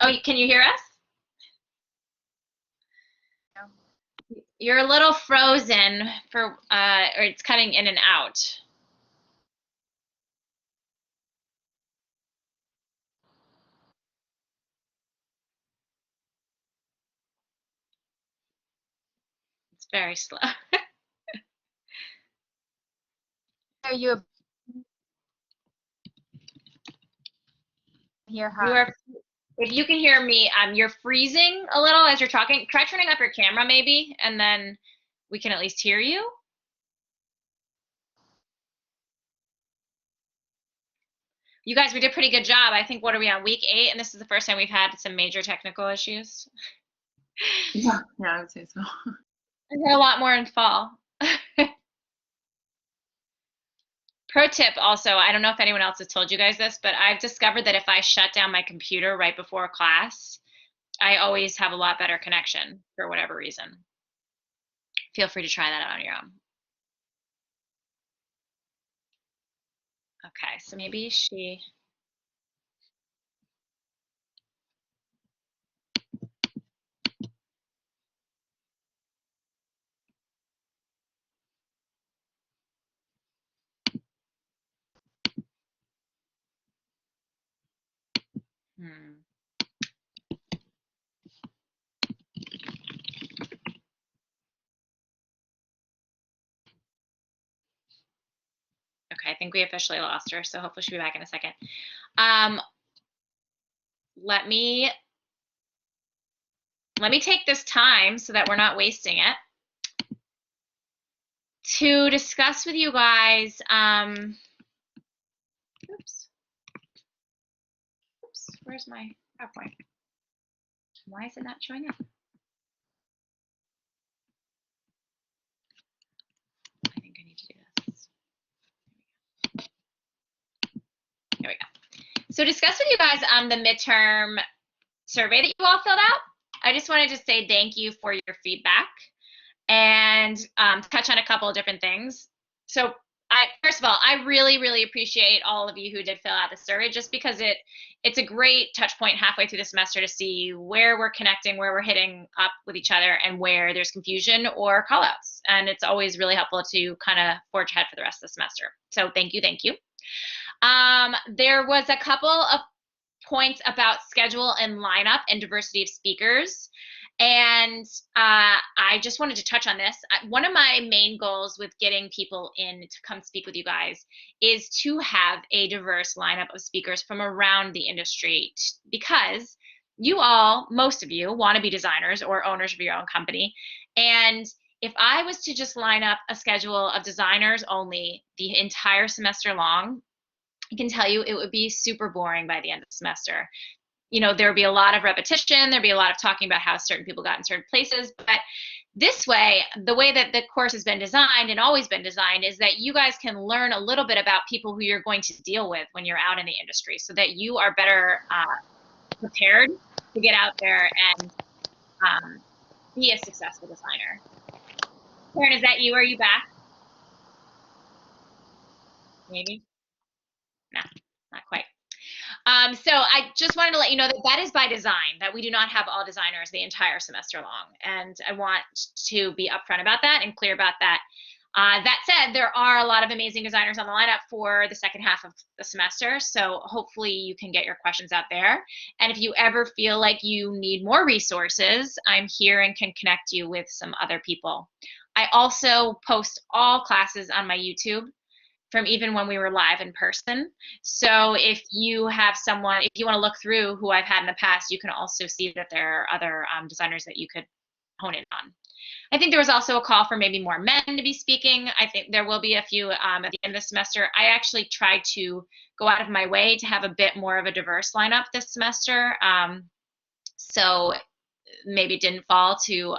Oh, can you hear us? No. You're a little frozen for, or it's cutting in and out. It's very slow. hear you. Hear You her. are, if you can hear me, you're freezing a little as you're talking. Try turning up your camera maybe, and then we can at least hear you. You guys, we did a pretty good job. I think, what are we on, week 8? And this is the first time we've had some major technical issues. Yeah, I would say so. I hear a lot more in fall. Pro tip also, I don't know if anyone else has told you guys this, but I've discovered that if I shut down my computer right before class, I always have a lot better connection for whatever reason. Feel free to try that out on your own. Okay, so maybe she... Hmm. Okay, I think we officially lost her, so hopefully she'll be back in a second. Let me take this time so that we're not wasting it to discuss with you guys. Oops, where's my PowerPoint? Why is it not showing up? I think I need to do this. There we go. So discuss with you guys the midterm survey that you all filled out. I just wanted to say thank you for your feedback and touch on a couple of different things. So first of all, I really, really appreciate all of you who did fill out the survey, just because it's a great touch point halfway through the semester to see where we're connecting, where we're hitting up with each other, and where there's confusion or callouts. And it's always really helpful to kind of forge ahead for the rest of the semester. So thank you, thank you. There was a couple of points about schedule and lineup and diversity of speakers. And I just wanted to touch on this. One of my main goals with getting people in to come speak with you guys is to have a diverse lineup of speakers from around the industry, because you all, most of you, want to be designers or owners of your own company. And if I was to just line up a schedule of designers only the entire semester long, I can tell you it would be super boring by the end of the semester. You know, there would be a lot of repetition, there'd be a lot of talking about how certain people got in certain places, but this way, the way that the course has been designed and always been designed is that you guys can learn a little bit about people who you're going to deal with when you're out in the industry, so that you are better prepared to get out there and be a successful designer. Karen, is that you? Are you back? Maybe? No, not quite. So I just wanted to let you know that that is by design, that we do not have all designers the entire semester long. And I want to be upfront about that and clear about that. That said, there are a lot of amazing designers on the lineup for the second half of the semester. So hopefully you can get your questions out there. And if you ever feel like you need more resources, I'm here and can connect you with some other people. I also post all classes on my YouTube from even when we were live in person. So if you have someone, if you want to look through who I've had in the past, you can also see that there are other designers that you could hone in on. I think there was also a call for maybe more men to be speaking. I think there will be a few at the end of the semester. I actually tried to go out of my way to have a bit more of a diverse lineup this semester. So maybe it didn't fall to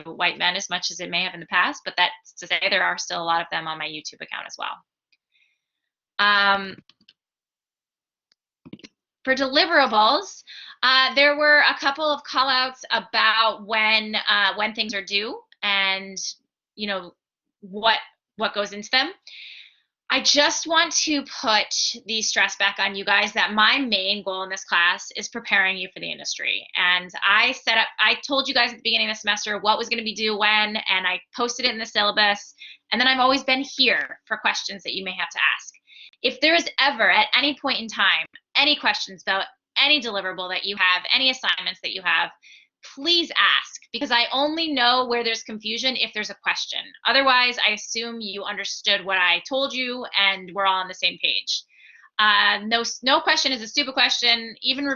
white men as much as it may have in the past, but that's to say there are still a lot of them on my YouTube account as well. For deliverables, there were a couple of callouts about when things are due and you know what goes into them. I just want to put the stress back on you guys that my main goal in this class is preparing you for the industry. And I told you guys at the beginning of the semester what was going to be due when, and I posted it in the syllabus. And then I've always been here for questions that you may have to ask. If there is ever at any point in time any questions about any deliverable that you have, any assignments that you have, please ask, because I only know where there's confusion if there's a question. Otherwise, I assume you understood what I told you and we're all on the same page. No question is a stupid question. Even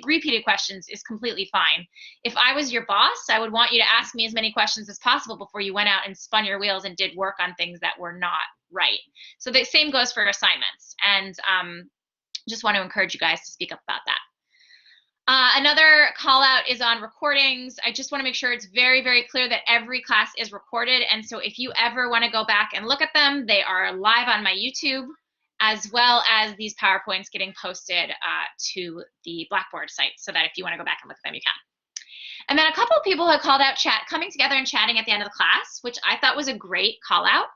repeated questions is completely fine. If I was your boss, I would want you to ask me as many questions as possible before you went out and spun your wheels and did work on things that were not right. So the same goes for assignments. And just want to encourage you guys to speak up about that. Another call out is on recordings. I just want to make sure it's very, very clear that every class is recorded. And so if you ever want to go back and look at them, they are live on my YouTube, as well as these PowerPoints getting posted to the Blackboard site, so that if you want to go back and look at them, you can. And then a couple of people have called out coming together and chatting at the end of the class, which I thought was a great call out.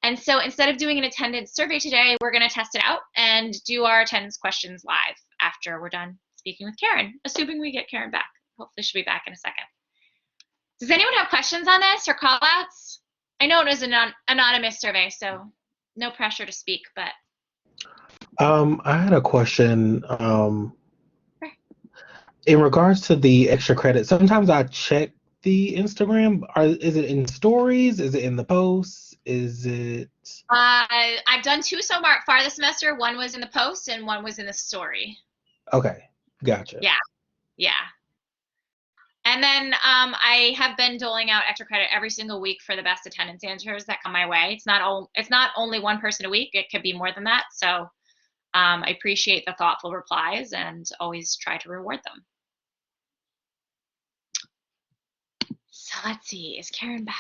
And so instead of doing an attendance survey today, we're going to test it out and do our attendance questions live after we're done speaking with Karen, assuming we get Karen back. Hopefully she'll be back in a second. Does anyone have questions on this or call outs? I know it was an anonymous survey, so no pressure to speak, but. I had a question. In regards to the extra credit, sometimes I check the Instagram. Is it in stories? Is it in the posts? Is it? I've done 2 so far this semester. One was in the post and one was in the story. Okay, gotcha. Yeah. And then I have been doling out extra credit every single week for the best attendance answers that come my way. It's not only one person a week. It could be more than that. So I appreciate the thoughtful replies and always try to reward them. So let's see, is Karen back?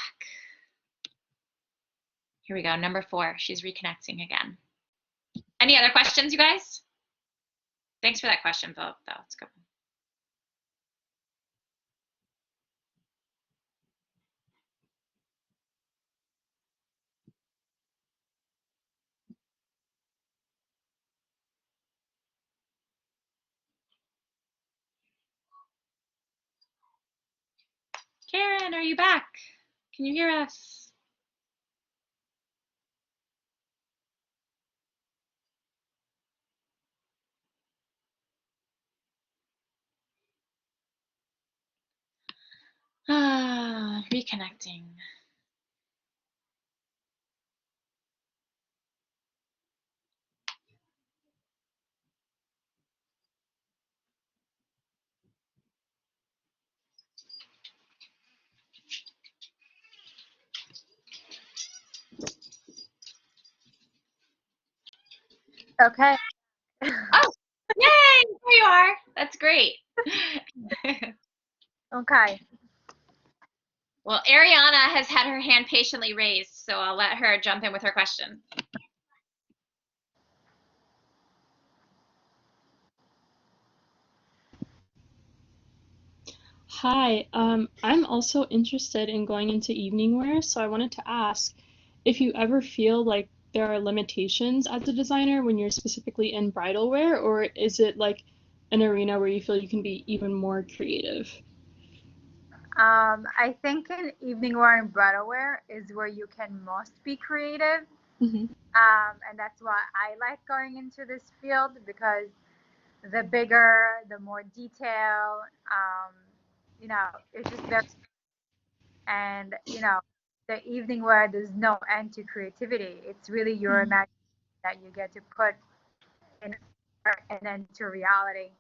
Here we go, number 4, she's reconnecting again. Any other questions, you guys? Thanks for that question, though. It's a good one. Karen, are you back? Can you hear us? Reconnecting. Okay. Oh, yay! There you are. That's great. Okay. Well, Ariana has had her hand patiently raised, so I'll let her jump in with her question. Hi, I'm also interested in going into evening wear, so I wanted to ask if you ever feel like there are limitations as a designer when you're specifically in bridal wear, or is it like an arena where you feel you can be even more creative? I think in evening wear and bridal wear is where you can most be creative. Mm-hmm. And that's why I like going into this field, because the bigger, the more detail, it's just very, and, the evening wear, there's no end to creativity. It's really your imagination that you get to put in art and then to reality,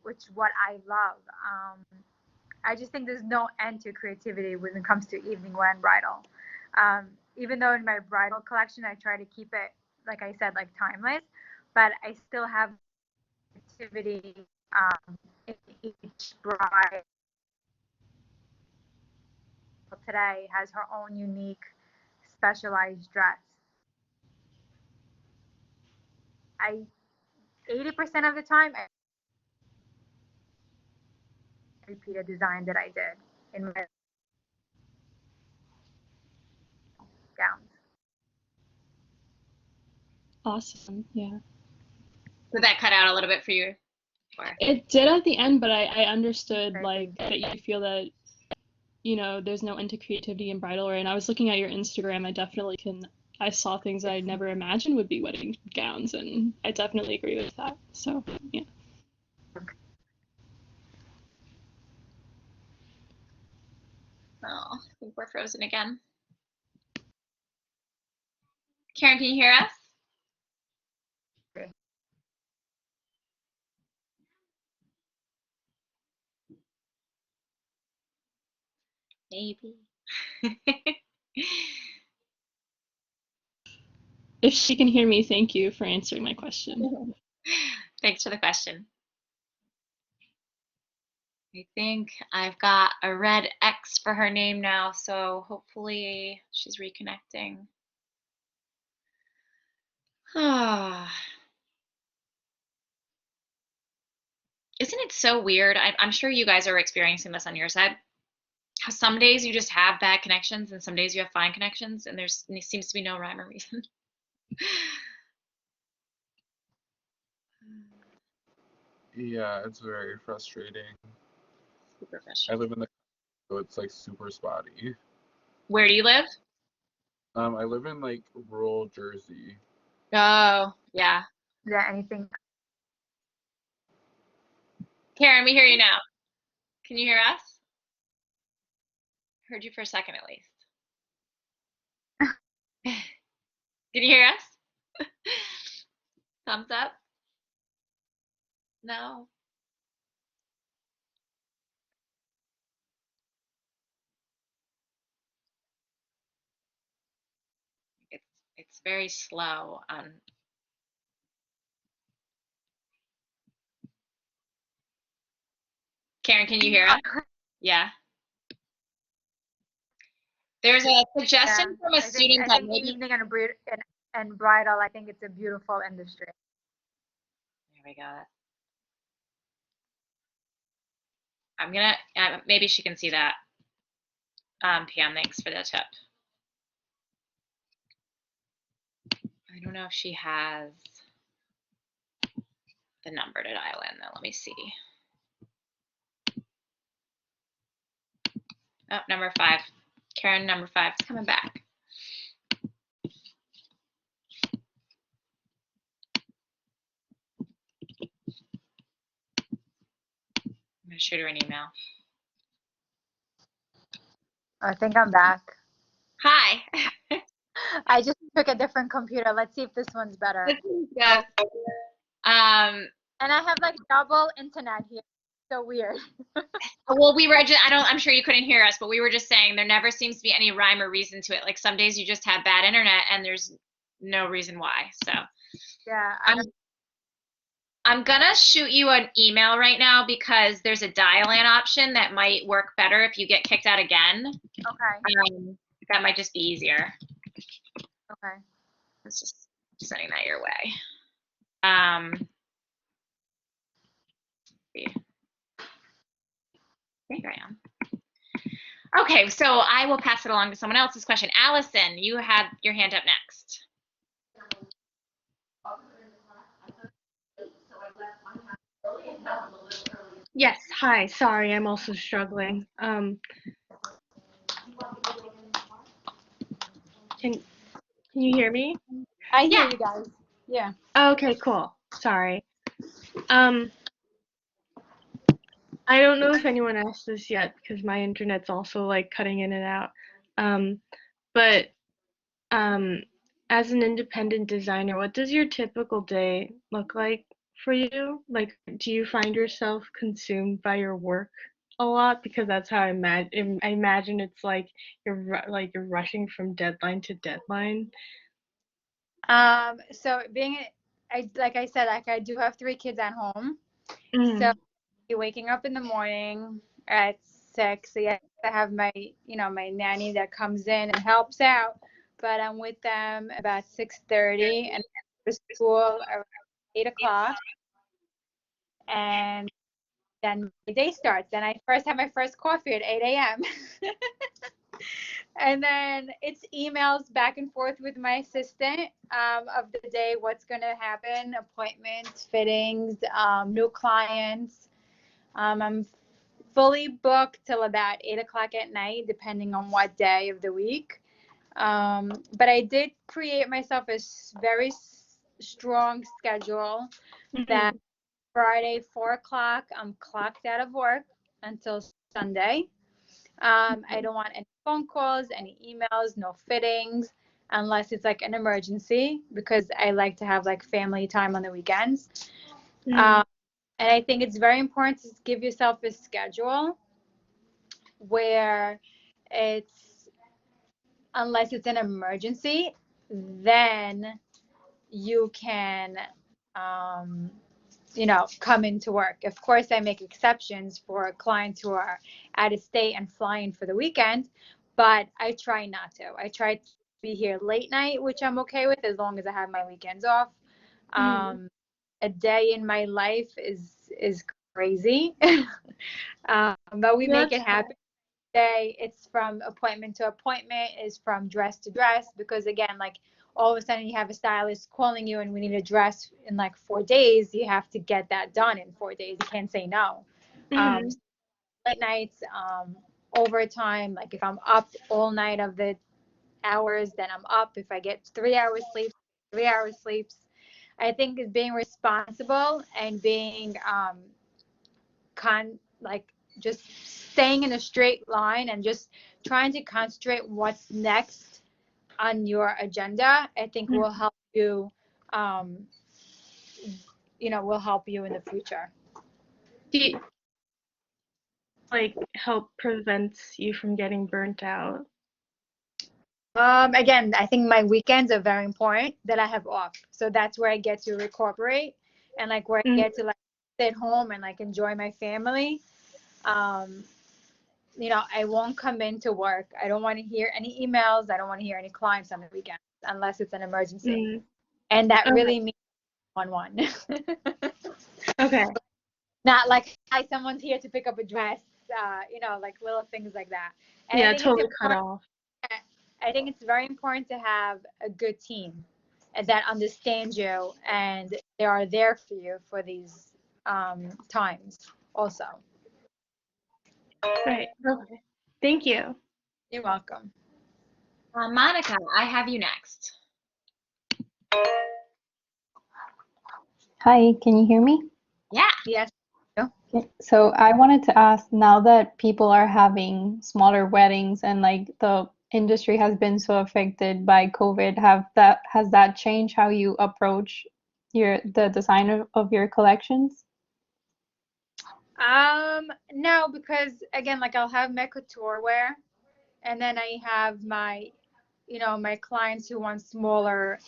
which what I love. I just think there's no end to creativity when it comes to evening wear and bridal. Even though in my bridal collection, I try to keep it, like I said, like timeless, but I still have creativity in each bride. Today has her own unique, specialized dress. 80% of the time, I repeat a design that I did in my gowns. Awesome, yeah. Did that cut out a little bit for you? Or? It did at the end, but I understood like that you feel that, there's no end to creativity in bridal wear. And I was looking at your Instagram, I saw things I never imagined would be wedding gowns, and I definitely agree with that. So, yeah. Oh, I think we're frozen again. Karen, can you hear us? Maybe. If she can hear me, thank you for answering my question. Thanks for the question. I think I've got a red X for her name now, so hopefully she's reconnecting. Isn't it so weird? I'm sure you guys are experiencing this on your side. How some days you just have bad connections and some days you have fine connections, and there seems to be no rhyme or reason. Yeah, it's very frustrating. Super I frustrating. live in the so it's like super spotty. Where do you live? I live in like rural Jersey. Oh, yeah. Yeah, anything. Karen, we hear you now. Can you hear us? Heard you for a second at least. Can you hear us? Thumbs up? No. It's very slow on. Karen, can you hear us? Yeah. There's a suggestion from a student I that think maybe. evening and bridal, I think it's a beautiful industry. There we go. I'm gonna maybe she can see that. PM, thanks for the tip. I don't know if she has the number to dial in though. Let me see. Oh, number 5. Karen, number 5 is coming back. I'm gonna shoot her an email. I think I'm back. Hi. I just took a different computer. Let's see if this one's better. This is good. And I have like double internet here. So weird. Well, we were just, I'm sure you couldn't hear us, but we were just saying there never seems to be any rhyme or reason to it. Like some days you just have bad internet and there's no reason why. So Yeah. I'm gonna shoot you an email right now because there's a dial-in option that might work better if you get kicked out again. Okay. That might just be easier. Okay. It's just sending that your way. I think I am. Okay, so I will pass it along to someone else's question. Allison, you had your hand up next. Yes, hi. Sorry, I'm also struggling. Can you hear me? I hear you guys. Yeah. Okay, cool. Sorry. I don't know if anyone asked this yet because my internet's also like cutting in and out. But as an independent designer, what does your typical day look like for you? Like, do you find yourself consumed by your work a lot? Because that's how I imagine it's like you're rushing from deadline to deadline. So like I said, like I do have 3 kids at home. Mm. So you're waking up in the morning at 6. So yes, I have my, my nanny that comes in and helps out, but I'm with them about 6:30 and to school around 8 o'clock. And then my day starts. Then I first have my first coffee at 8 a.m. And then it's emails back and forth with my assistant of the day, what's going to happen, appointments, fittings, new clients. I'm fully booked till about 8 o'clock at night, depending on what day of the week. But I did create myself a very strong schedule that Friday, 4 o'clock, I'm clocked out of work until Sunday. I don't want any phone calls, any emails, no fittings, unless it's like an emergency, because I like to have like family time on the weekends. Mm. And I think it's very important to give yourself a schedule where it's, unless it's an emergency, then you can, um, come into work. Of course, I make exceptions for clients who are out of state and flying for the weekend, but I try not to. I try to be here late night, which I'm okay with as long as I have my weekends off. Mm. A day in my life is crazy, but we make That's it happen. Day it's from appointment to appointment, is from dress to dress, because again, like, all of a sudden you have a stylist calling you and we need a dress in like 4 days, you have to get that done in 4 days. You can't say no. um Mm. Late nights, overtime, like if I'm up all night of the hours, then I'm up. If I get 3 hours sleep, 3 hours sleeps. I think is being responsible and being like just staying in a straight line and just trying to concentrate what's next on your agenda. I think Mm. will help you, um, will help you in the future. Do you, like, help prevents you from getting burnt out? Again, I think my weekends are very important that I have off. So that's where I get to recuperate, and like where I Mm. get to like sit home and like enjoy my family. Um, I won't come into work. I don't want to hear any emails. I don't want to hear any clients on the weekend unless it's an emergency. Mm. And that Okay. really means one. Okay. Not like, hi, someone's here to pick up a dress, like little things like that. And I Yeah, think it's totally cut important. off. I think it's very important to have a good team that understands you and they are there for you for these times also. Right. Okay. Thank you. You're welcome. Monica, I have you next. Hi, can you hear me? Yeah. Yes. Okay, so I wanted to ask, now that people are having smaller weddings and like the industry has been so affected by COVID, has that changed how you approach the design of your collections? No, because again, like I'll have my couture wear, and then I have my clients who want smaller,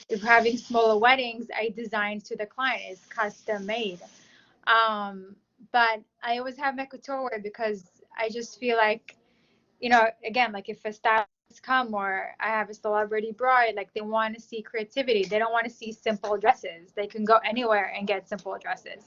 if having smaller weddings, I design to the client, it's custom made. But I always have my couture wear because I just feel like, again, like if a stylist come or I have a celebrity bride, like they want to see creativity. They don't want to see simple dresses. They can go anywhere and get simple dresses.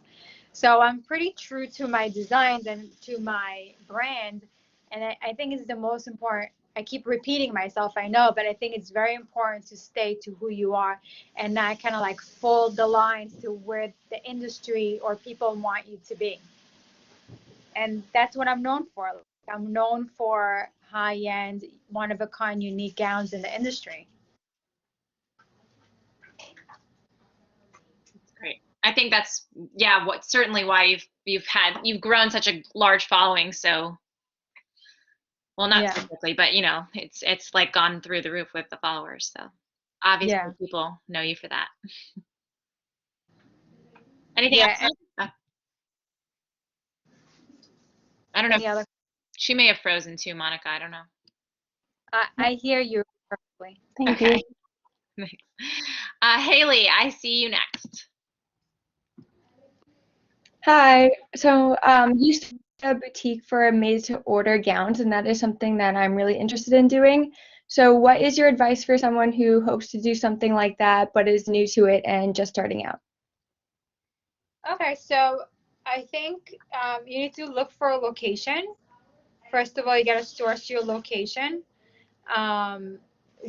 So I'm pretty true to my designs and to my brand. And I think it's the most important. I keep repeating myself, I know, but I think it's very important to stay to who you are and not kind of like fold the lines to where the industry or people want you to be. And that's what I'm known for. I'm known for high end, one of a kind, unique gowns in the industry. Great. I think that's, yeah, what certainly why you've grown such a large following. So, well, not so Yeah. quickly, but it's like gone through the roof with the followers. So obviously Yeah. people know you for that. Anything Yeah. else? I don't know. Any other? She may have frozen too, Monica. I don't know. I hear you perfectly. Thank Okay. you. Thanks. Haley, I see you next. Hi. So, you started a boutique for made-to-order gowns, and that is something that I'm really interested in doing. So, what is your advice for someone who hopes to do something like that but is new to it and just starting out? Okay, so I think you need to look for a location. First of all, you got to source your location, um,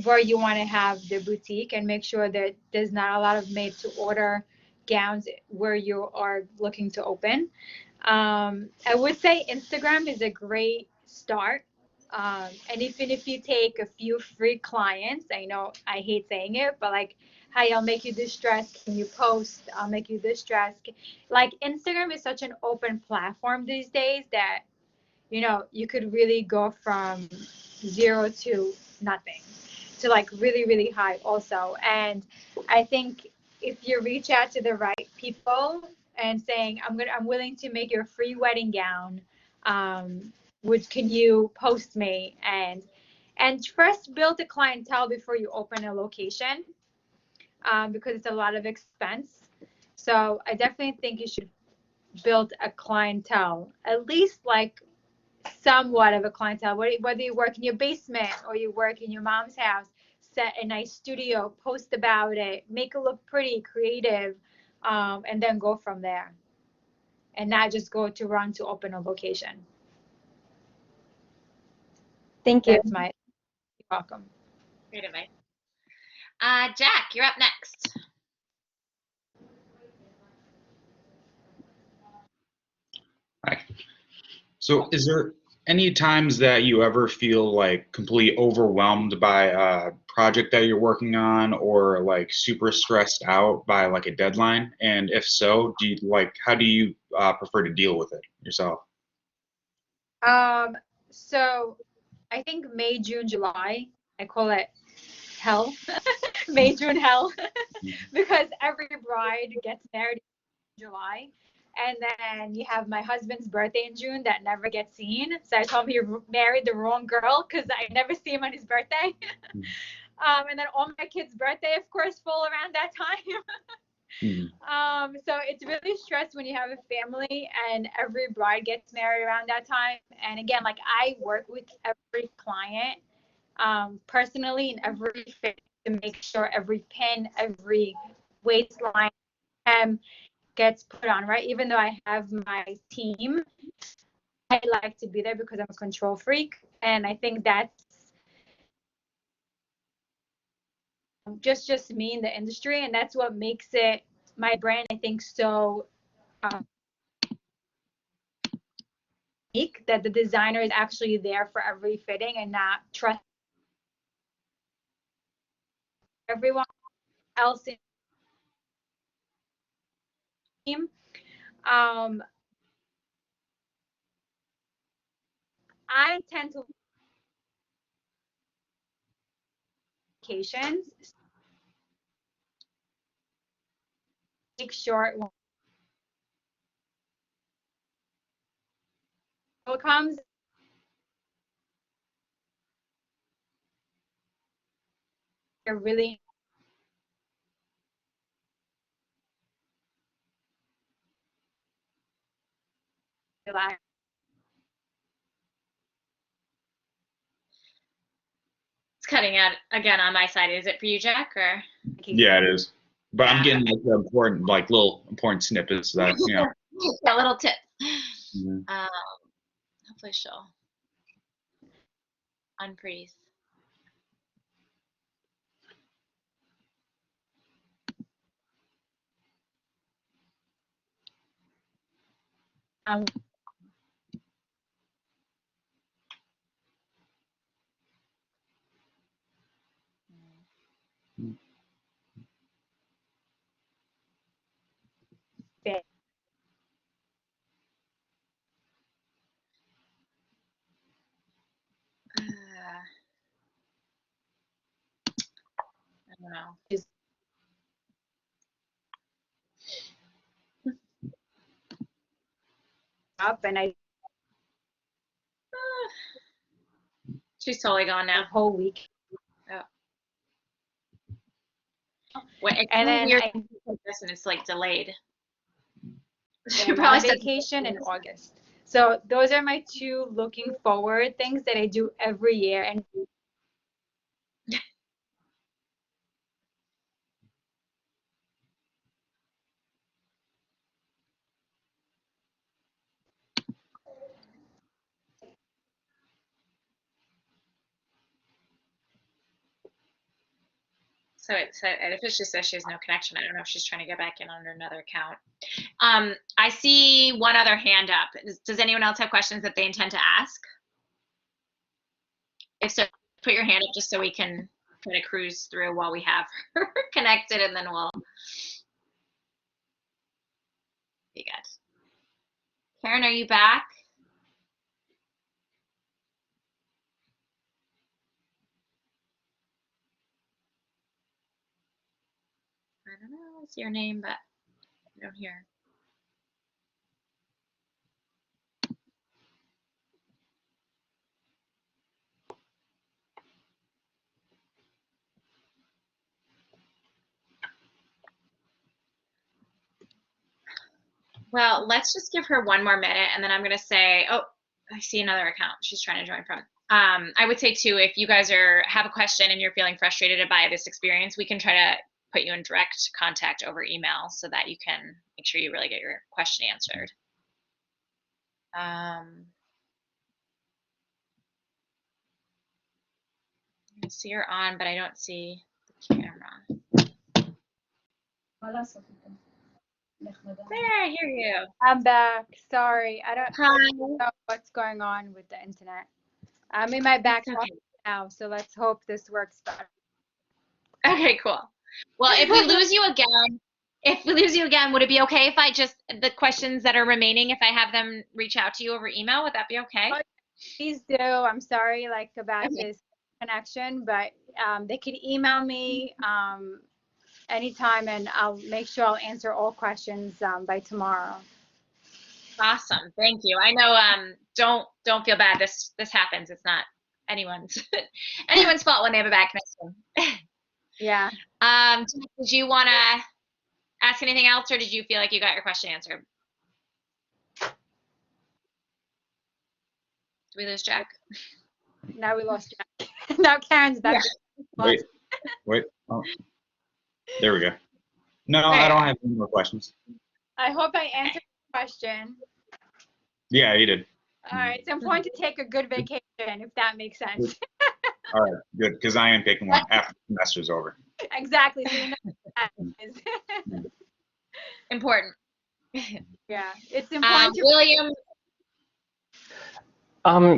where you want to have the boutique, and make sure that there's not a lot of made to order gowns where you are looking to open. I would say Instagram is a great start. And even if you take a few free clients, I know I hate saying it, but like, hi, I'll make you this dress. Can you post? I'll make you this dress. Like, Instagram is such an open platform these days that you know, you could really go from 0 to nothing to like really, really high also. And I think if you reach out to the right people and saying, I'm willing to make your free wedding gown, would can you post me, and first build a clientele before you open a location, because it's a lot of expense. So I definitely think you should build a clientele, at least like somewhat of a clientele, whether you work in your basement or you work in your mom's house. Set a nice studio, post about it, make it look pretty, creative, and then go from there, and not just go to run to open a location. Thank you. That's my, you're welcome. Great advice. Jack, you're up next. Hi. So is there any times that you ever feel like completely overwhelmed by a project that you're working on, or like super stressed out by like a deadline? And if so, do you like, how do you prefer to deal with it yourself? So I think May, June, July, I call it hell. May, June, hell. Because every bride gets married in July. And then you have my husband's birthday in June that never gets seen. So I told him you married the wrong girl because I never see him on his birthday. And then all my kids' birthday, of course, fall around that time. So it's really stressed when you have a family and every bride gets married around that time. And again, like I work with every client personally in every fit to make sure every pin, every waistline gets put on, right? Even though I have my team, I like to be there because I'm a control freak. And I think that's just me in the industry. And that's what makes it, my brand, I think, so unique, that the designer is actually there for every fitting and not trust everyone else in the team. I tend to vacations, make sure when it comes, you're really relaxed. It's cutting out again on my side. Is it for you, Jack, or? Yeah, it is. But I'm getting like the important, like little important snippets that, you know. A little tip. Mhm. Hopefully she'll unfreeze. I don't know. Up and I She's totally gone now. the whole week. Oh. It's And then weird I this and it's like delayed. She probably vacation in August. So those are my two looking forward things that I do every year. And So if it's just says she has no connection, I don't know if she's trying to get back in under another account. I see one other hand up. Does anyone else have questions that they intend to ask? If so, put your hand up just so we can kind of cruise through while we have her connected, and then we'll be good. Karen, are you back? I don't know, I see your name, but I don't hear. Well, let's just give her one more minute, and then I'm gonna say, oh, I see another account she's trying to join from. I would say too, if you guys have a question and you're feeling frustrated by this experience, we can try to put you in direct contact over email so that you can make sure you really get your question answered. I see you're on, but I don't see the camera. There, I hear you. I'm back. Sorry, I don't Hi. know what's going on with the internet. I'm in my back Okay. now, so let's hope this works better. Okay, cool. Well, if we lose you again, would it be okay if I just, the questions that are remaining, if I have them reach out to you over email, would that be okay? Oh, please do. I'm sorry, about Okay. this connection, but they could email me anytime, and I'll make sure I'll answer all questions by tomorrow. Awesome. Thank you. I know, don't feel bad. This happens. It's not anyone's anyone's fault when they have a bad connection. Yeah. Did you want to ask anything else, or did you feel like you got your question answered? Did we lose Jack? Now we lost Jack. Now Karen's back. Yeah. Wait. Oh, there we go. No, I don't have any more questions. I hope I answered the question. Yeah, you did. All right. It's important to take a good vacation, if that makes sense. All right, good, because I am taking one after the semester's over. Exactly. So you know what that is. Important. Yeah, it's important. William.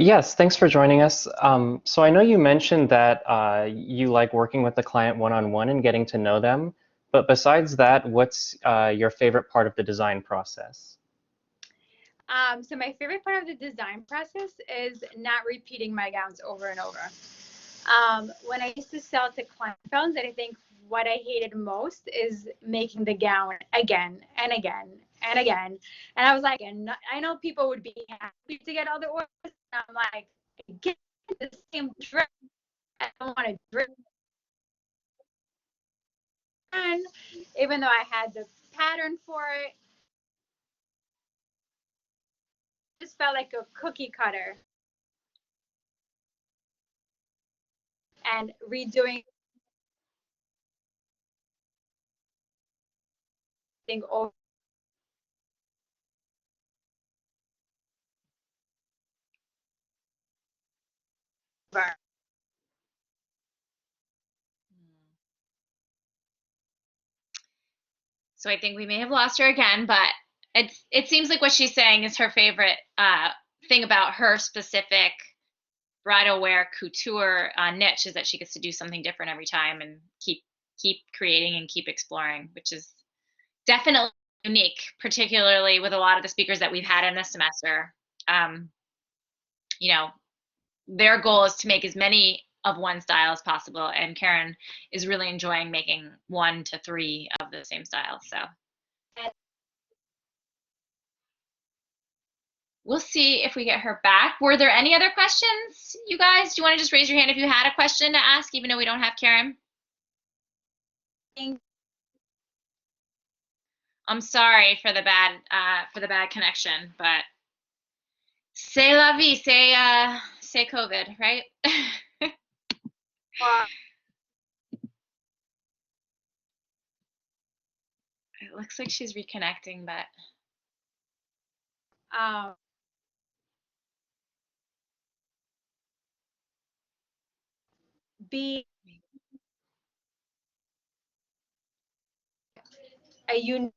Yes, thanks for joining us. So I know you mentioned that you like working with the client one-on-one and getting to know them, but besides that, what's your favorite part of the design process? So my favorite part of the design process is not repeating my gowns over and over. When I used to sell to client gowns, and I think what I hated most is making the gown again and again and again. And I was like, and I know people would be happy to get other orders. And I'm like, get the same dress. I don't want to drip. And even though I had the pattern for it, it just felt like a cookie cutter. And redoing thing over. So I think we may have lost her again, but it seems like what she's saying is her favorite thing about her specific bridal wear couture niche is that she gets to do something different every time and keep creating and keep exploring, which is definitely unique, particularly with a lot of the speakers that we've had in this semester. You know, their goal is to make as many of one style as possible, and Karen is really enjoying making 1 to 3 of the same style. So we'll see if we get her back. Were there any other questions, you guys? Do you want to just raise your hand if you had a question to ask, even though we don't have Karen? I'm sorry for the bad connection, but c'est la vie, c'est COVID, right? It looks like she's reconnecting, but Be a unique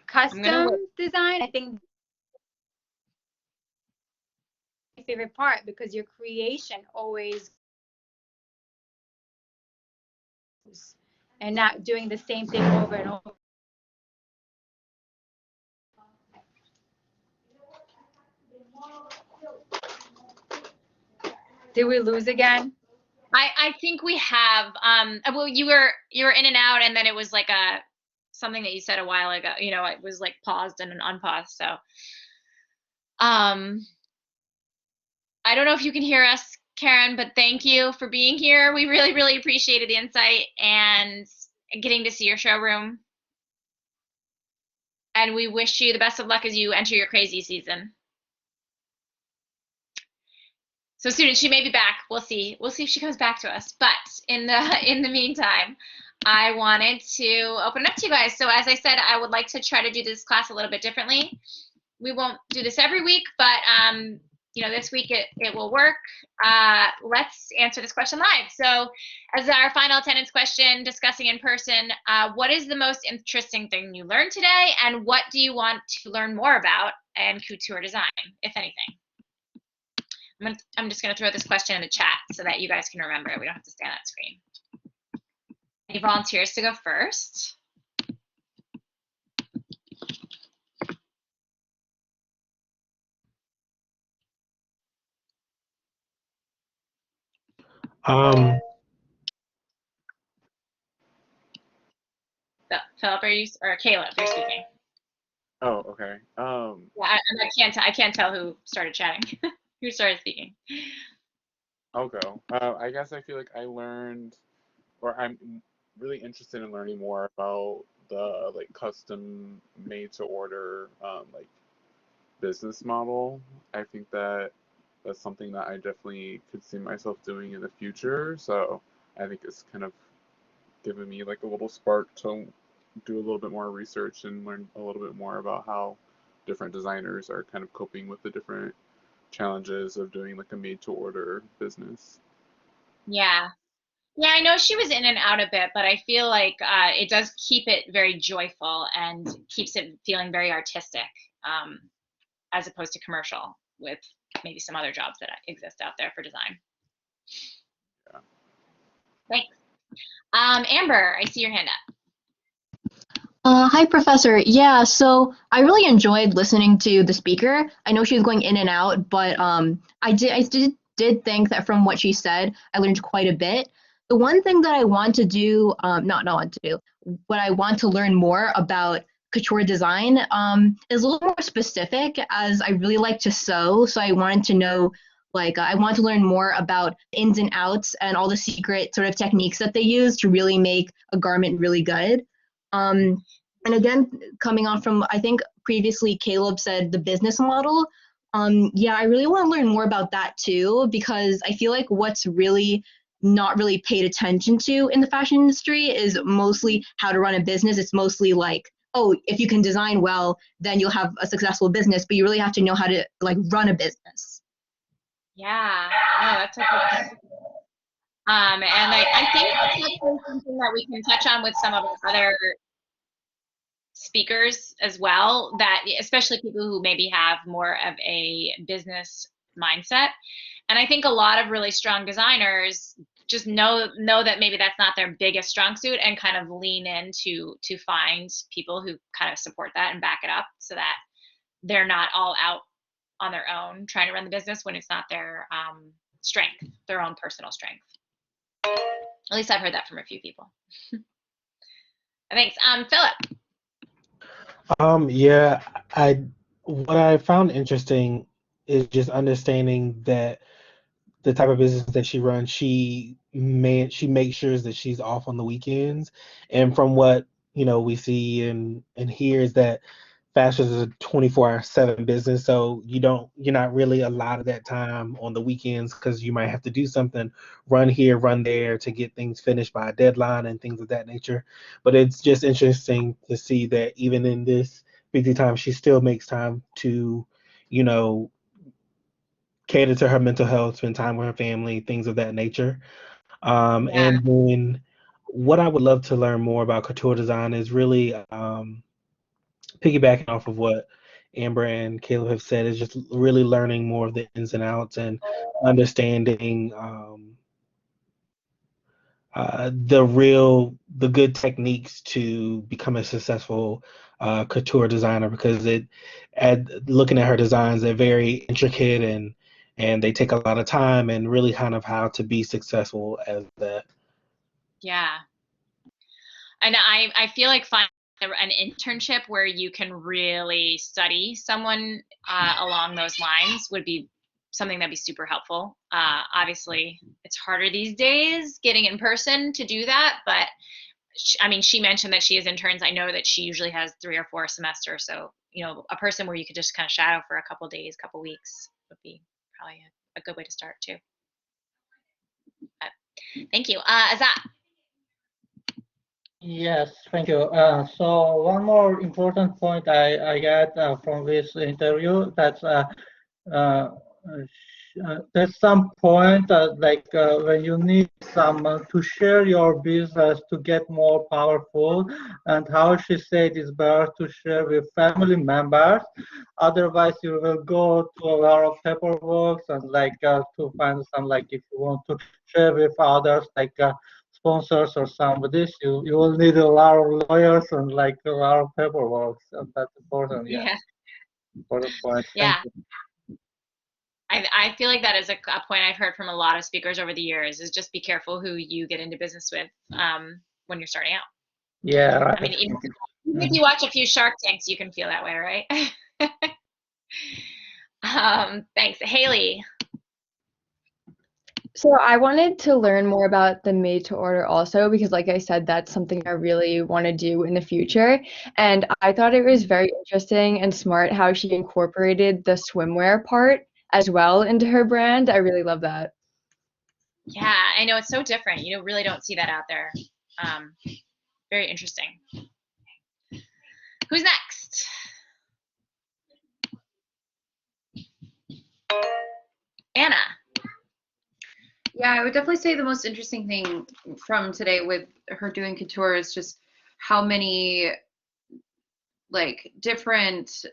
custom design. I think my favorite part, because your creation always and not doing the same thing over and over. Did we lose again? I think we have. Well, you were in and out, and then it was like a something that you said a while ago. You know, it was like paused and then unpaused. So, I don't know if you can hear us, Karen, but thank you for being here. We really, really appreciated the insight and getting to see your showroom. And we wish you the best of luck as you enter your crazy season. So students, she may be back. We'll see. We'll see if she comes back to us. But in the meantime, I wanted to open it up to you guys. So as I said, I would like to try to do this class a little bit differently. We won't do this every week, but you know, this week it will work. Let's answer this question live. So as our final attendance question, discussing in person, what is the most interesting thing you learned today, and what do you want to learn more about in couture design, if anything? I'm just going to throw this question in the chat so that you guys can remember it. We don't have to stay on that screen. Any volunteers to go first? Philip, are you, or Caleb, you're speaking? Oh, okay. Yeah, I can't tell who started chatting. Who started speaking? I'll go. I guess I feel like I learned, or I'm really interested in learning more about the like custom made to order like business model. I think that that's something that I definitely could see myself doing in the future. So I think it's kind of given me like a little spark to do a little bit more research and learn a little bit more about how different designers are kind of coping with the different challenges of doing like a made to order business. Yeah. Yeah, I know she was in and out a bit, but I feel like it does keep it very joyful and keeps it feeling very artistic, as opposed to commercial with maybe some other jobs that exist out there for design. Yeah. Thanks. Amber, I see your hand up. Hi, Professor. Yeah, so I really enjoyed listening to the speaker. I know she was going in and out, but I did think that from what she said, I learned quite a bit. The one thing that I want to do, not want to do, what I want to learn more about couture design is a little more specific, as I really like to sew. So I wanted to know, like, I want to learn more about ins and outs and all the secret sort of techniques that they use to really make a garment really good. And again, coming on from, I think previously Caleb said the business model. Yeah, I really want to learn more about that too, because I feel like what's really not really paid attention to in the fashion industry is mostly how to run a business. It's mostly like, oh, if you can design well, then you'll have a successful business, but you really have to know how to like run a business. Yeah, no, that's okay. And I think that's actually something that we can touch on with some of the other speakers as well, that especially people who maybe have more of a business mindset. And I think a lot of really strong designers just know that maybe that's not their biggest strong suit, and kind of lean in to find people who kind of support that and back it up, so that they're not all out on their own trying to run the business when it's not their strength, their own personal strength. At least I've heard that from a few people. Thanks. Philip. Yeah, what I found interesting is just understanding that the type of business that she runs, she makes sure that she's off on the weekends. And from what we see and hear is that fashion is a 24/7 business, so you're not really allotted that time on the weekends, because you might have to do something, run here, run there to get things finished by a deadline and things of that nature. But it's just interesting to see that even in this busy time, she still makes time to, you know, cater to her mental health, spend time with her family, things of that nature. Yeah. And then what I would love to learn more about couture design is really piggybacking off of what Amber and Caleb have said, is just really learning more of the ins and outs and understanding the good techniques to become a successful couture designer, because looking at her designs, they're very intricate, and they take a lot of time and really kind of how to be successful as that. Yeah. And I feel like finding an internship where you can really study someone along those lines would be something that'd be super helpful. Obviously, it's harder these days getting in person to do that, but I mean, she mentioned that she has interns. I know that she usually has 3 or 4 a semester. So, a person where you could just kind of shadow for a couple days, couple weeks would be probably a good way to start too. But thank you. Azat. Yes, thank you. So one more important point I get from this interview, that's uh, there's some point when you need someone to share your business to get more powerful, and how she said it's better to share with family members. Otherwise, you will go to a lot of paperwork and to find some, like, if you want to share with others, sponsors or somebody, you will need a lot of lawyers and a lot of paperwork. So that's important. Yeah, Yeah. important point. Thank Yeah. you. I feel like that is a point I've heard from a lot of speakers over the years, is just be careful who you get into business with when you're starting out. Yeah, right. I mean, even if you watch a few Shark Tanks, you can feel that way, right? Thanks. Haley. So I wanted to learn more about the made to order also, because like I said, that's something I really want to do in the future. And I thought it was very interesting and smart how she incorporated the swimwear part as well into her brand. I really love that. Yeah, I know, it's so different. You really don't see that out there. Very interesting. Who's next? Anna. Yeah, I would definitely say the most interesting thing from today with her doing couture is just how many different,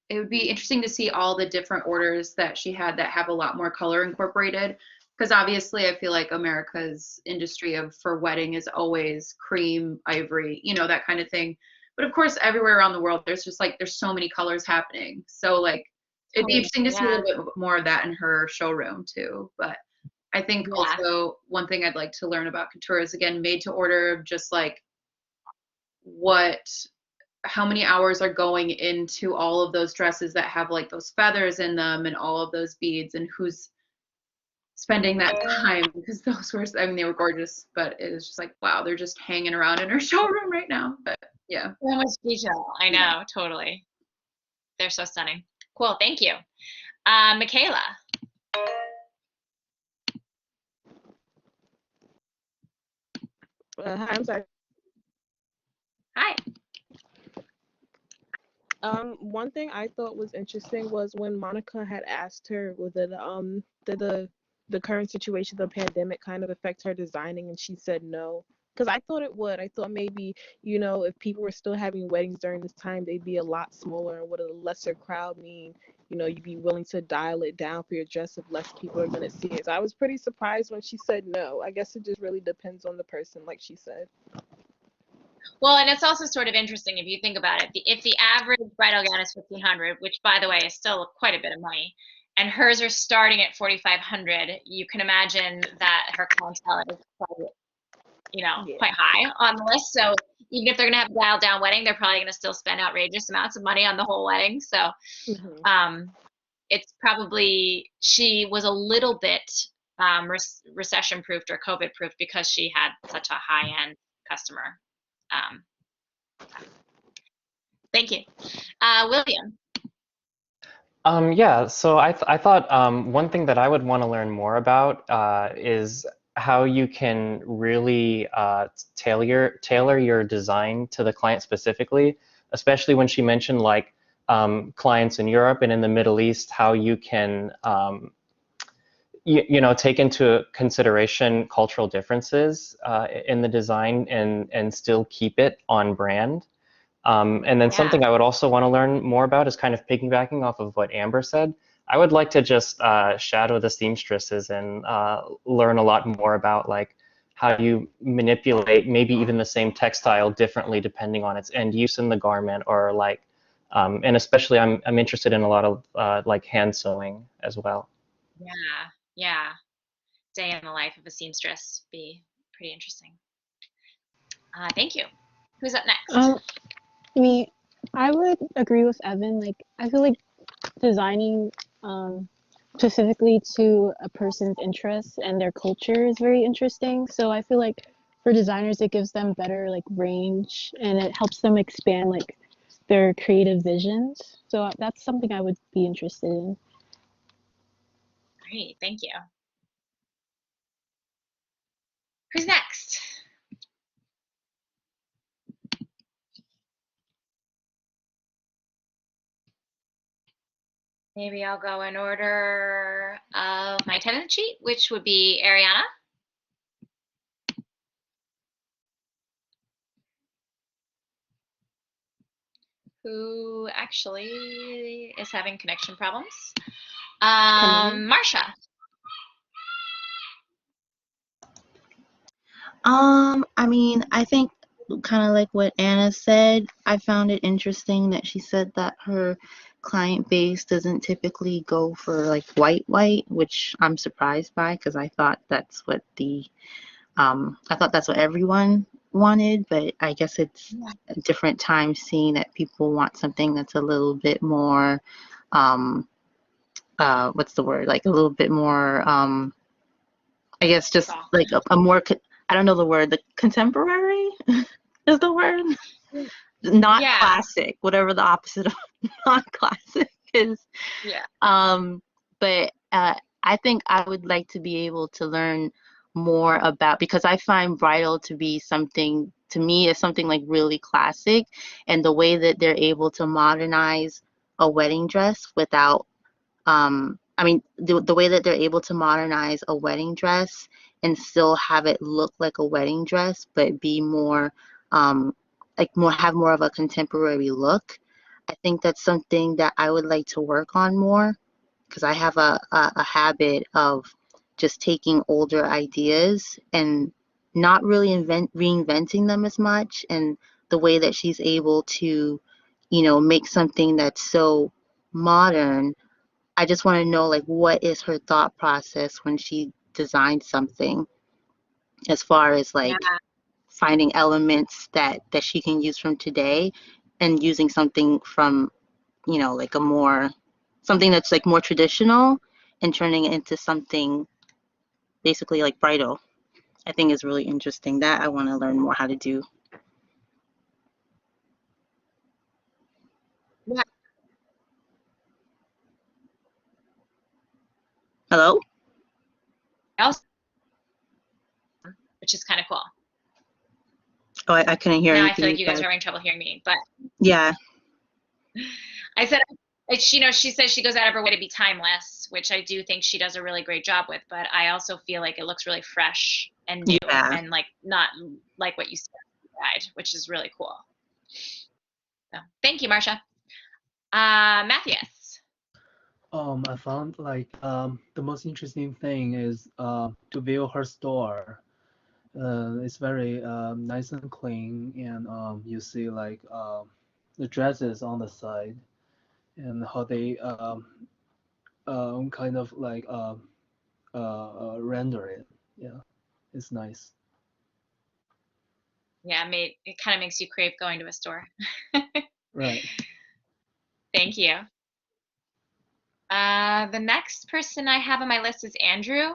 it would be interesting to see all the different orders that she had that have a lot more color incorporated, because obviously I feel like America's industry for wedding is always cream, ivory, that kind of thing. But of course, everywhere around the world, there's just there's so many colors happening. So it'd be interesting to see a little bit more of that in her showroom too. But I think also one thing I'd like to learn about couture is, again, made to order, just how many hours are going into all of those dresses that have those feathers in them and all of those beads, and who's spending that time, because those were, I mean, they were gorgeous, but it was just wow, they're just hanging around in her showroom right now. But yeah. So much detail. I know, totally. They're so stunning. Cool, thank you. Michaela. Hi, I'm sorry. Hi. One thing I thought was interesting was when Monica had asked her whether did the current situation, the pandemic, kind of affect her designing, and she said no. Because I thought it would. I thought maybe, if people were still having weddings during this time, they'd be a lot smaller. And would a lesser crowd mean, you'd be willing to dial it down for your dress if less people are going to see it. So I was pretty surprised when she said no. I guess it just really depends on the person, like she said. Well, and it's also sort of interesting if you think about it. If the average bridal gown is $1,500, which, by the way, is still quite a bit of money, and hers are starting at $4,500, you can imagine that her clientele is probably, quite high on the list. So even if they're going to have a dialed down wedding, they're probably going to still spend outrageous amounts of money on the whole wedding. So it's probably, she was a little bit recession proofed or COVID proofed because she had such a high end customer. Thank you. William. Yeah, so I thought one thing that I would want to learn more about is how you can really tailor your design to the client specifically, especially when she mentioned clients in Europe and in the Middle East, how you can take into consideration cultural differences in the design and still keep it on brand. And then something I would also want to learn more about is kind of piggybacking off of what Amber said. I would like to just shadow the seamstresses and learn a lot more about how you manipulate maybe even the same textile differently depending on its end use in the garment, or and especially I'm interested in a lot of hand sewing as well. Yeah, yeah. Day in the life of a seamstress be pretty interesting. Thank you. Who's up next? Me, I would agree with Evan. Like, I feel like designing specifically to a person's interests and their culture is very interesting. So I feel like for designers, it gives them better like range and it helps them expand like their creative visions. So that's something I would be interested in. Great, thank you. Who's next? Maybe I'll go in order of my attendance sheet, which would be Ariana. Who actually is having connection problems. Marsha. I mean, I think kind of like what Anna said, I found it interesting that she said that her client base doesn't typically go for like white, which I'm surprised by because I thought that's what everyone wanted, but I guess it's a different time seeing that people want something that's a little bit more, what's the word? Like a little bit more, I guess just like a more, I don't know the word, the contemporary is the word? Not classic, whatever the opposite of not classic is. Yeah. But I think I would like to be able to learn more about, because I find bridal to be something, to me, is something like really classic, and the way that they're able to modernize a wedding dress without, I mean, the way that they're able to modernize a wedding dress and still have it look like a wedding dress, but be more, have more of a contemporary look. I think that's something that I would like to work on more, because I have a habit of just taking older ideas and not really reinventing them as much. And the way that she's able to, make something that's so modern, I just want to know, like, what is her thought process when she designs something, as far as like finding elements that she can use from today and using something from, like something that's like more traditional and turning it into something basically like bridal. I think is really interesting. That I want to learn more how to do. Yeah. Hello? Which is kind of cool. Oh, I couldn't hear now anything. I feel like you guys are having trouble hearing me, but yeah. I said, she says she goes out of her way to be timeless, which I do think she does a really great job with, but I also feel like it looks really fresh and new and like not like what you said, which is really cool. So thank you, Marsha. Matthias. I found like the most interesting thing is to view her store. It's very nice and clean, and you see like the dresses on the side and how they kind of like render it. Yeah, it's nice. Yeah, it kind of makes you crave going to a store. Right. Thank you. The next person I have on my list is Andrew.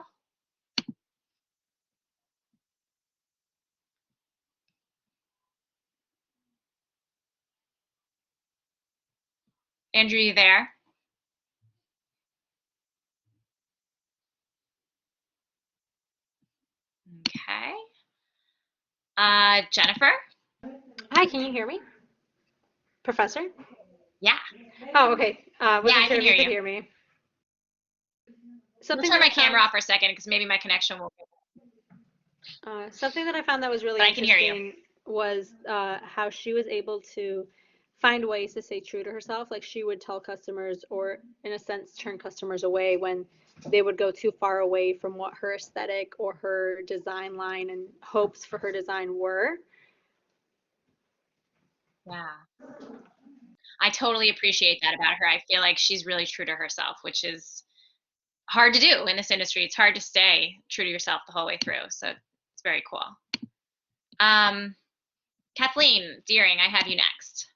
Andrew, you there? Okay. Jennifer? Hi, can you hear me? Professor? Yeah. Oh, okay. Wasn't I sure can if hear you could you. hear me. I'll turn my camera off for a second because maybe my connection will. Something that I found that was really But I can hear you. interesting was how she was able to find ways to stay true to herself. Like she would tell customers, or in a sense, turn customers away when they would go too far away from what her aesthetic or her design line and hopes for her design were. Yeah. I totally appreciate that about her. I feel like she's really true to herself, which is hard to do in this industry. It's hard to stay true to yourself the whole way through. So it's very cool. Kathleen Deering, I have you next.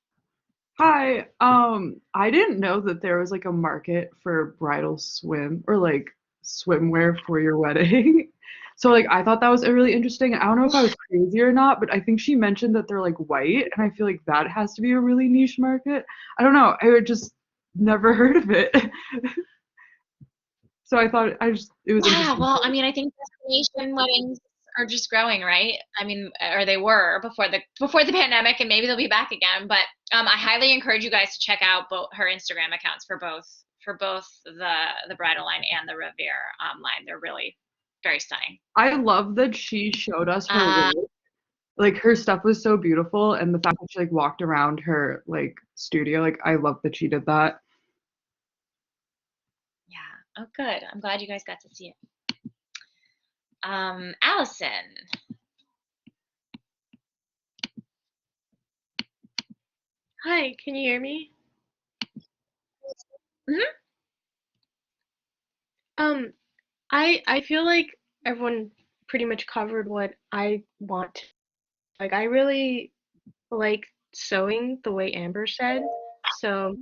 Hi. I didn't know that there was like a market for bridal swim or like swimwear for your wedding. So like I thought that was a really interesting. I don't know if I was crazy or not, but I think she mentioned that they're like white, and I feel like that has to be a really niche market. I don't know. I had just never heard of it. So I thought it was Yeah, interesting. well, I mean, I think destination weddings are just growing, right? I mean, or they were before the pandemic, and maybe they'll be back again. But I highly encourage you guys to check out both her Instagram accounts for both the bridal line and the Revere line. They're really very stunning. I love that she showed us her Uh, work. Like her stuff was so beautiful, and the fact that she like walked around her like studio, like I love that she did that. yeah. Oh, good. I'm glad you guys got to see it. Allison. Hi, can you hear me? Mhm. I feel like everyone pretty much covered what I want. Like I really like sewing the way Amber said. So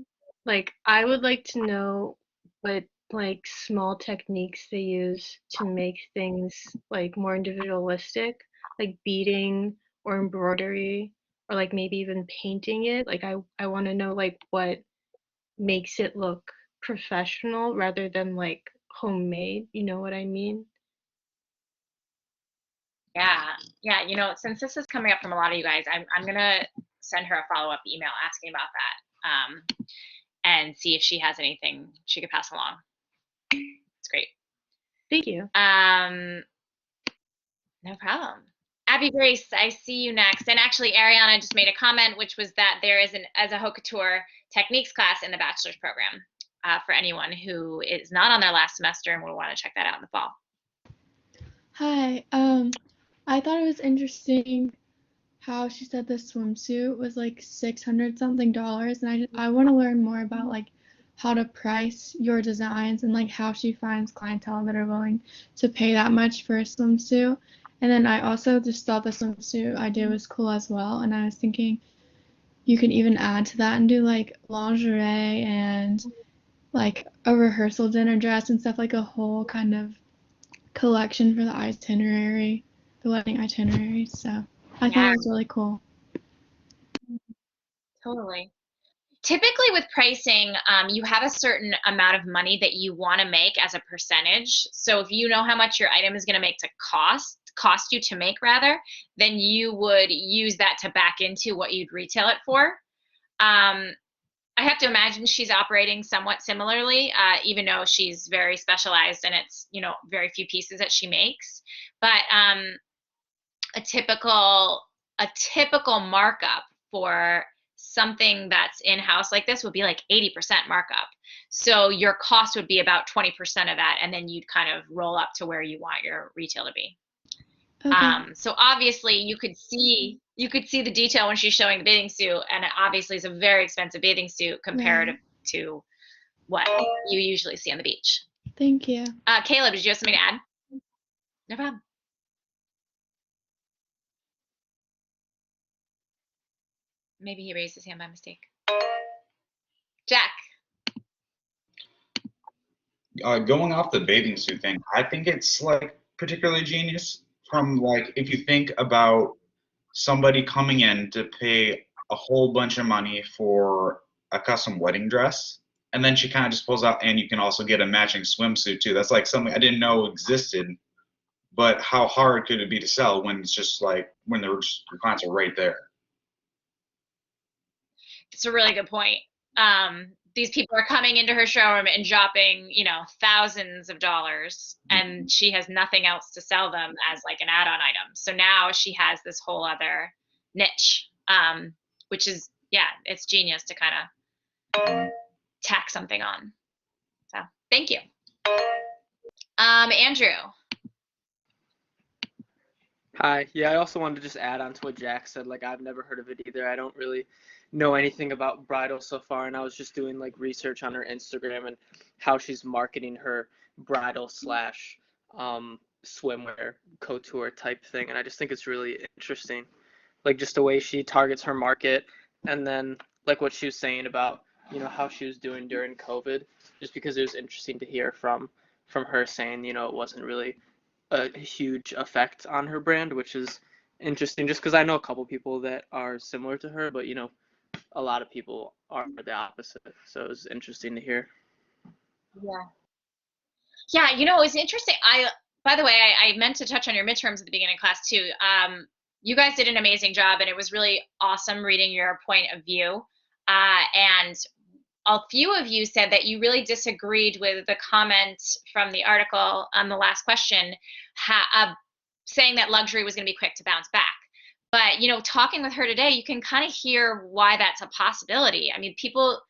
like I would like to know what like small techniques they use to make things like more individualistic, like beading or embroidery or like maybe even painting it. Like I want to know like what makes it look professional rather than like homemade, you know what I mean? Yeah. You know, since this is coming up from a lot of you guys, I'm gonna send her a follow-up email asking about that, and see if she has anything she could pass along. It's great. Thank you. No problem. Abby Grace, I see you next. And actually, Ariana just made a comment, which was that there is as a haute couture techniques class in the bachelor's program for anyone who is not on their last semester and will want to check that out in the fall. Hi. I thought it was interesting how she said the swimsuit was like $600 something, and I want to learn more about like how to price your designs and like how she finds clientele that are willing to pay that much for a swimsuit. And then I also just thought the swimsuit idea was cool as well, and I was thinking you can even add to that and do like lingerie and like a rehearsal dinner dress and stuff, like a whole kind of collection for the itinerary, the wedding itinerary. So I thought Yeah, it was really cool. totally. Typically with pricing, you have a certain amount of money that you want to make as a percentage. So if you know how much your item is going to make to cost you to make rather, then you would use that to back into what you'd retail it for. I have to imagine she's operating somewhat similarly, even though she's very specialized and it's, you know, very few pieces that she makes. But a typical markup for something that's in-house like this would be like 80% markup. So your cost would be about 20% of that, and then you'd kind of roll up to where you want your retail to be. Okay. So obviously you could see the detail when she's showing the bathing suit, and it obviously is a very expensive bathing suit comparative to what you usually see on the beach. Thank you. Caleb, did you have something to add? No problem. Maybe he raised his hand by mistake. Jack. Going off the bathing suit thing, I think it's like particularly genius from like if you think about somebody coming in to pay a whole bunch of money for a custom wedding dress, and then she kind of just pulls out, and you can also get a matching swimsuit too. That's like something I didn't know existed, but how hard could it be to sell when it's just like when your clients are right there? It's a really good point. These people are coming into her showroom and dropping, you know, thousands of dollars, and she has nothing else to sell them as like an add-on item. So now she has this whole other niche, which is, yeah, it's genius to kind of tack something on. So thank you. Andrew. Hi. Yeah, I also wanted to just add on to what Jack said. Like, I've never heard of it either. I don't really know anything about bridal so far, and I was just doing like research on her Instagram and how she's marketing her bridal slash swimwear couture type thing, and I just think it's really interesting. Like just the way she targets her market, and then like what she was saying about how she was doing during COVID, just because it was interesting to hear from her saying it wasn't really a huge effect on her brand, which is interesting just because I know a couple people that are similar to her, but a lot of people are the opposite. So it was interesting to hear. Yeah. Yeah, it was interesting. By the way, I meant to touch on your midterms at the beginning of class too. You guys did an amazing job, and it was really awesome reading your point of view. And a few of you said that you really disagreed with the comment from the article on the last question, saying that luxury was going to be quick to bounce back. But talking with her today, you can kind of hear why that's a possibility. I mean, people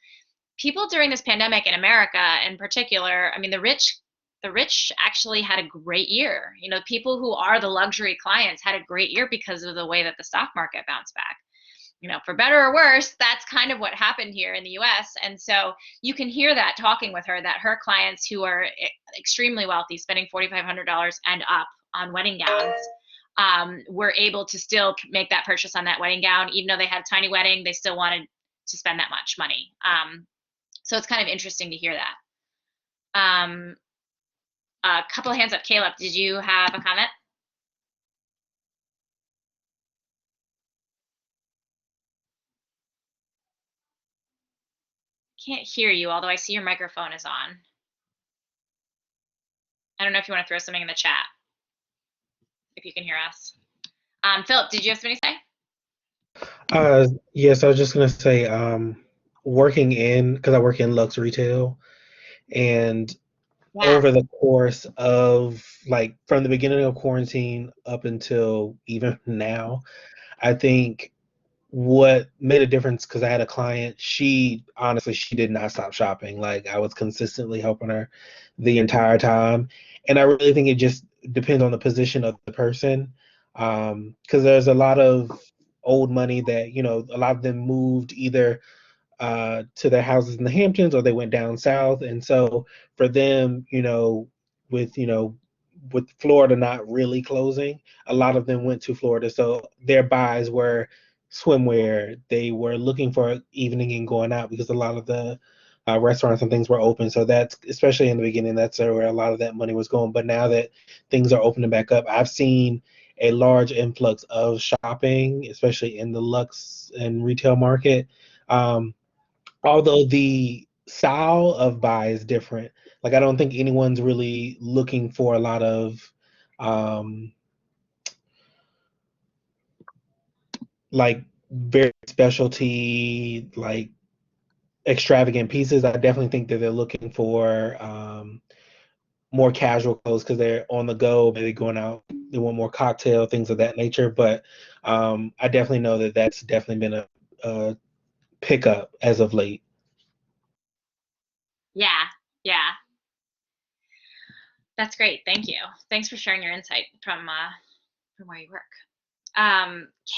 during this pandemic in America in particular, I mean, the rich actually had a great year. People who are the luxury clients had a great year because of the way that the stock market bounced back. For better or worse, that's kind of what happened here in the US. And so you can hear that talking with her, that her clients who are extremely wealthy, spending $4,500 and up on wedding gowns, were able to still make that purchase on that wedding gown. Even though they had a tiny wedding, they still wanted to spend that much money. So it's kind of interesting to hear that. A couple of hands up. Caleb, did you have a comment? Can't hear you, although I see your microphone is on. I don't know if you want to throw something in the chat, if you can hear us. Philip, did you have something to say? Yes, I was just gonna say, working because I work in Lux Retail, and Yeah. over the course of like from the beginning of quarantine up until even now, I think what made a difference because I had a client, she honestly she did not stop shopping. Like I was consistently helping her the entire time. And I really think it just depends on the position of the person. Because there's a lot of old money that, a lot of them moved either to their houses in the Hamptons or they went down south. And so for them, with with Florida not really closing, a lot of them went to Florida. So their buys were swimwear. They were looking for evening and going out because a lot of the restaurants and things were open. So that's especially in the beginning, that's where a lot of that money was going. But now that things are opening back up, I've seen a large influx of shopping, especially in the luxe and retail market. Although the style of buy is different. Like I don't think anyone's really looking for a lot of um, like very specialty, like extravagant pieces. I definitely think that they're looking for more casual clothes because they're on the go, maybe going out, they want more cocktail, things of that nature. But I definitely know that that's definitely been a pickup as of late. Yeah, yeah. That's great. Thank you. Thanks for sharing your insight from where you work.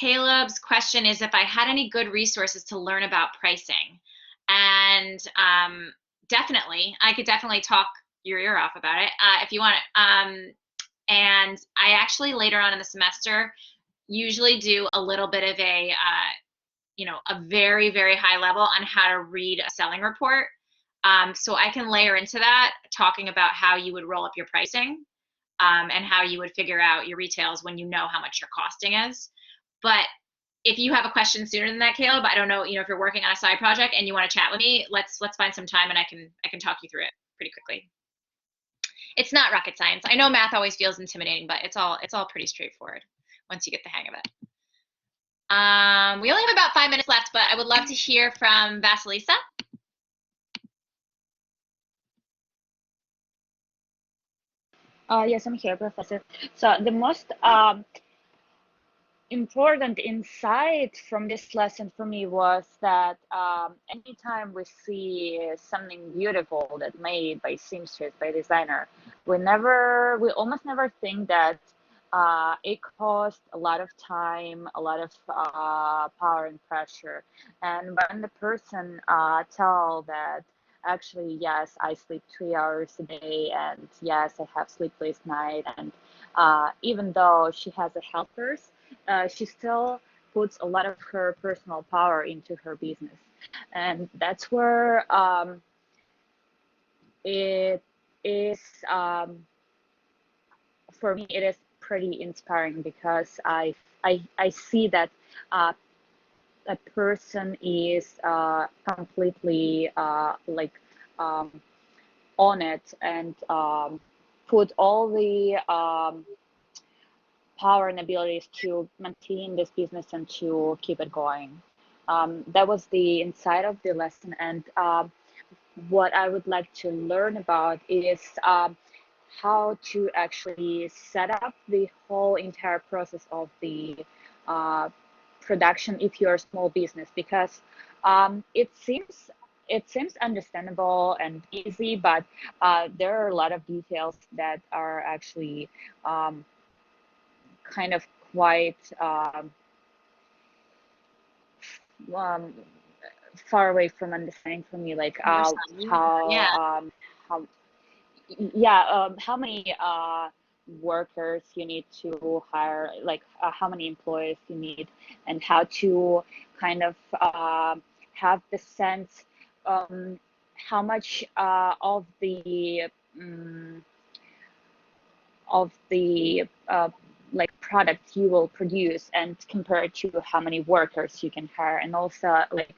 Caleb's question is if I had any good resources to learn about pricing. And definitely, I could definitely talk your ear off about it if you want it. And I actually later on in the semester usually do a little bit of a very, very high level on how to read a selling report. So I can layer into that talking about how you would roll up your pricing and how you would figure out your retails when you know how much your costing is. But if you have a question sooner than that, Caleb, I don't know, if you're working on a side project and you want to chat with me, let's find some time and I can talk you through it pretty quickly. It's not rocket science. I know math always feels intimidating, but it's all pretty straightforward once you get the hang of it. We only have about 5 minutes left, but I would love to hear from Vasilisa. Yes, I'm here, Professor. So the most important insight from this lesson for me was that anytime we see something beautiful that made by seamstress, by designer, we almost never think that it costs a lot of time, a lot of power and pressure. And when the person tell that actually, yes, I sleep 3 hours a day, and yes, I have sleepless night, and even though she has a helpers, she still puts a lot of her personal power into her business, and that's where it is for me it is pretty inspiring because I see that uh, a person is completely um, on it and put all the power and abilities to maintain this business and to keep it going. That was the inside of the lesson, and what I would like to learn about is how to actually set up the whole entire process of the uh, production if you're a small business, because it seems understandable and easy, but there are a lot of details that are actually um, kind of quite um, far away from understanding for me, like Yeah. how yeah, how many workers you need to hire, like how many employees you need, and how to kind of have the sense how much um, of the like product you will produce, and compare it to how many workers you can hire, and also like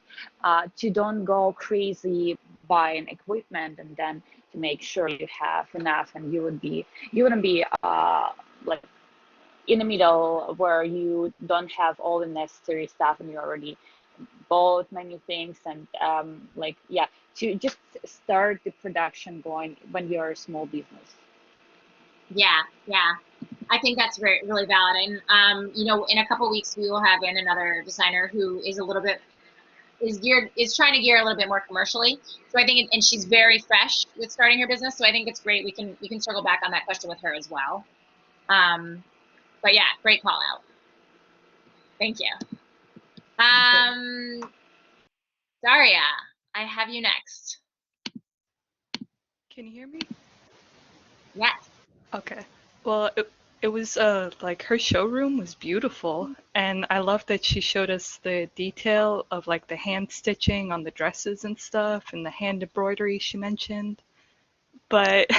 to don't go crazy buying equipment, and then to make sure you have enough, and you wouldn't be like in the middle where you don't have all the necessary stuff and you already bought many things, and like yeah, to just start the production going when you're a small business. Yeah, yeah. I think that's really valid. And in a couple weeks we will have in another designer who is a little bit is trying to gear a little bit more commercially. So I think, and she's very fresh with starting her business. So I think it's great. We can circle back on that question with her as well. But yeah, great call out. Thank you. Daria, I have you next. Can you hear me? Yes. Okay. Well, it was like her showroom was beautiful, and I love that she showed us the detail of like the hand stitching on the dresses and stuff, and the hand embroidery she mentioned. But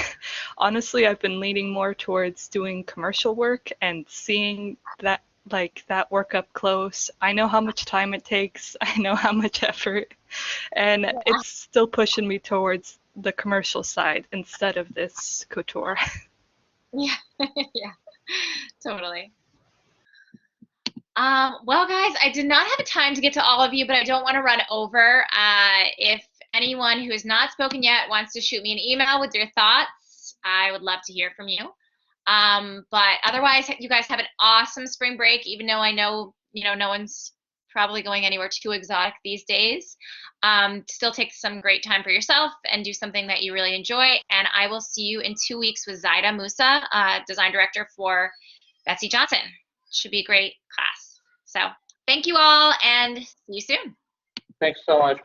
honestly, I've been leaning more towards doing commercial work and seeing that work up close. I know how much time it takes. I know how much effort, and it's still pushing me towards the commercial side instead of this couture. Yeah, yeah, totally. Well, guys, I did not have time to get to all of you, but I don't want to run over. If anyone who has not spoken yet wants to shoot me an email with your thoughts, I would love to hear from you. But otherwise, you guys have an awesome spring break, even though I know, no one's probably going anywhere too exotic these days. Still take some great time for yourself and do something that you really enjoy. And I will see you in 2 weeks with Zaida Musa, design director for Betsy Johnson. Should be a great class. So thank you all, and see you soon. Thanks so much.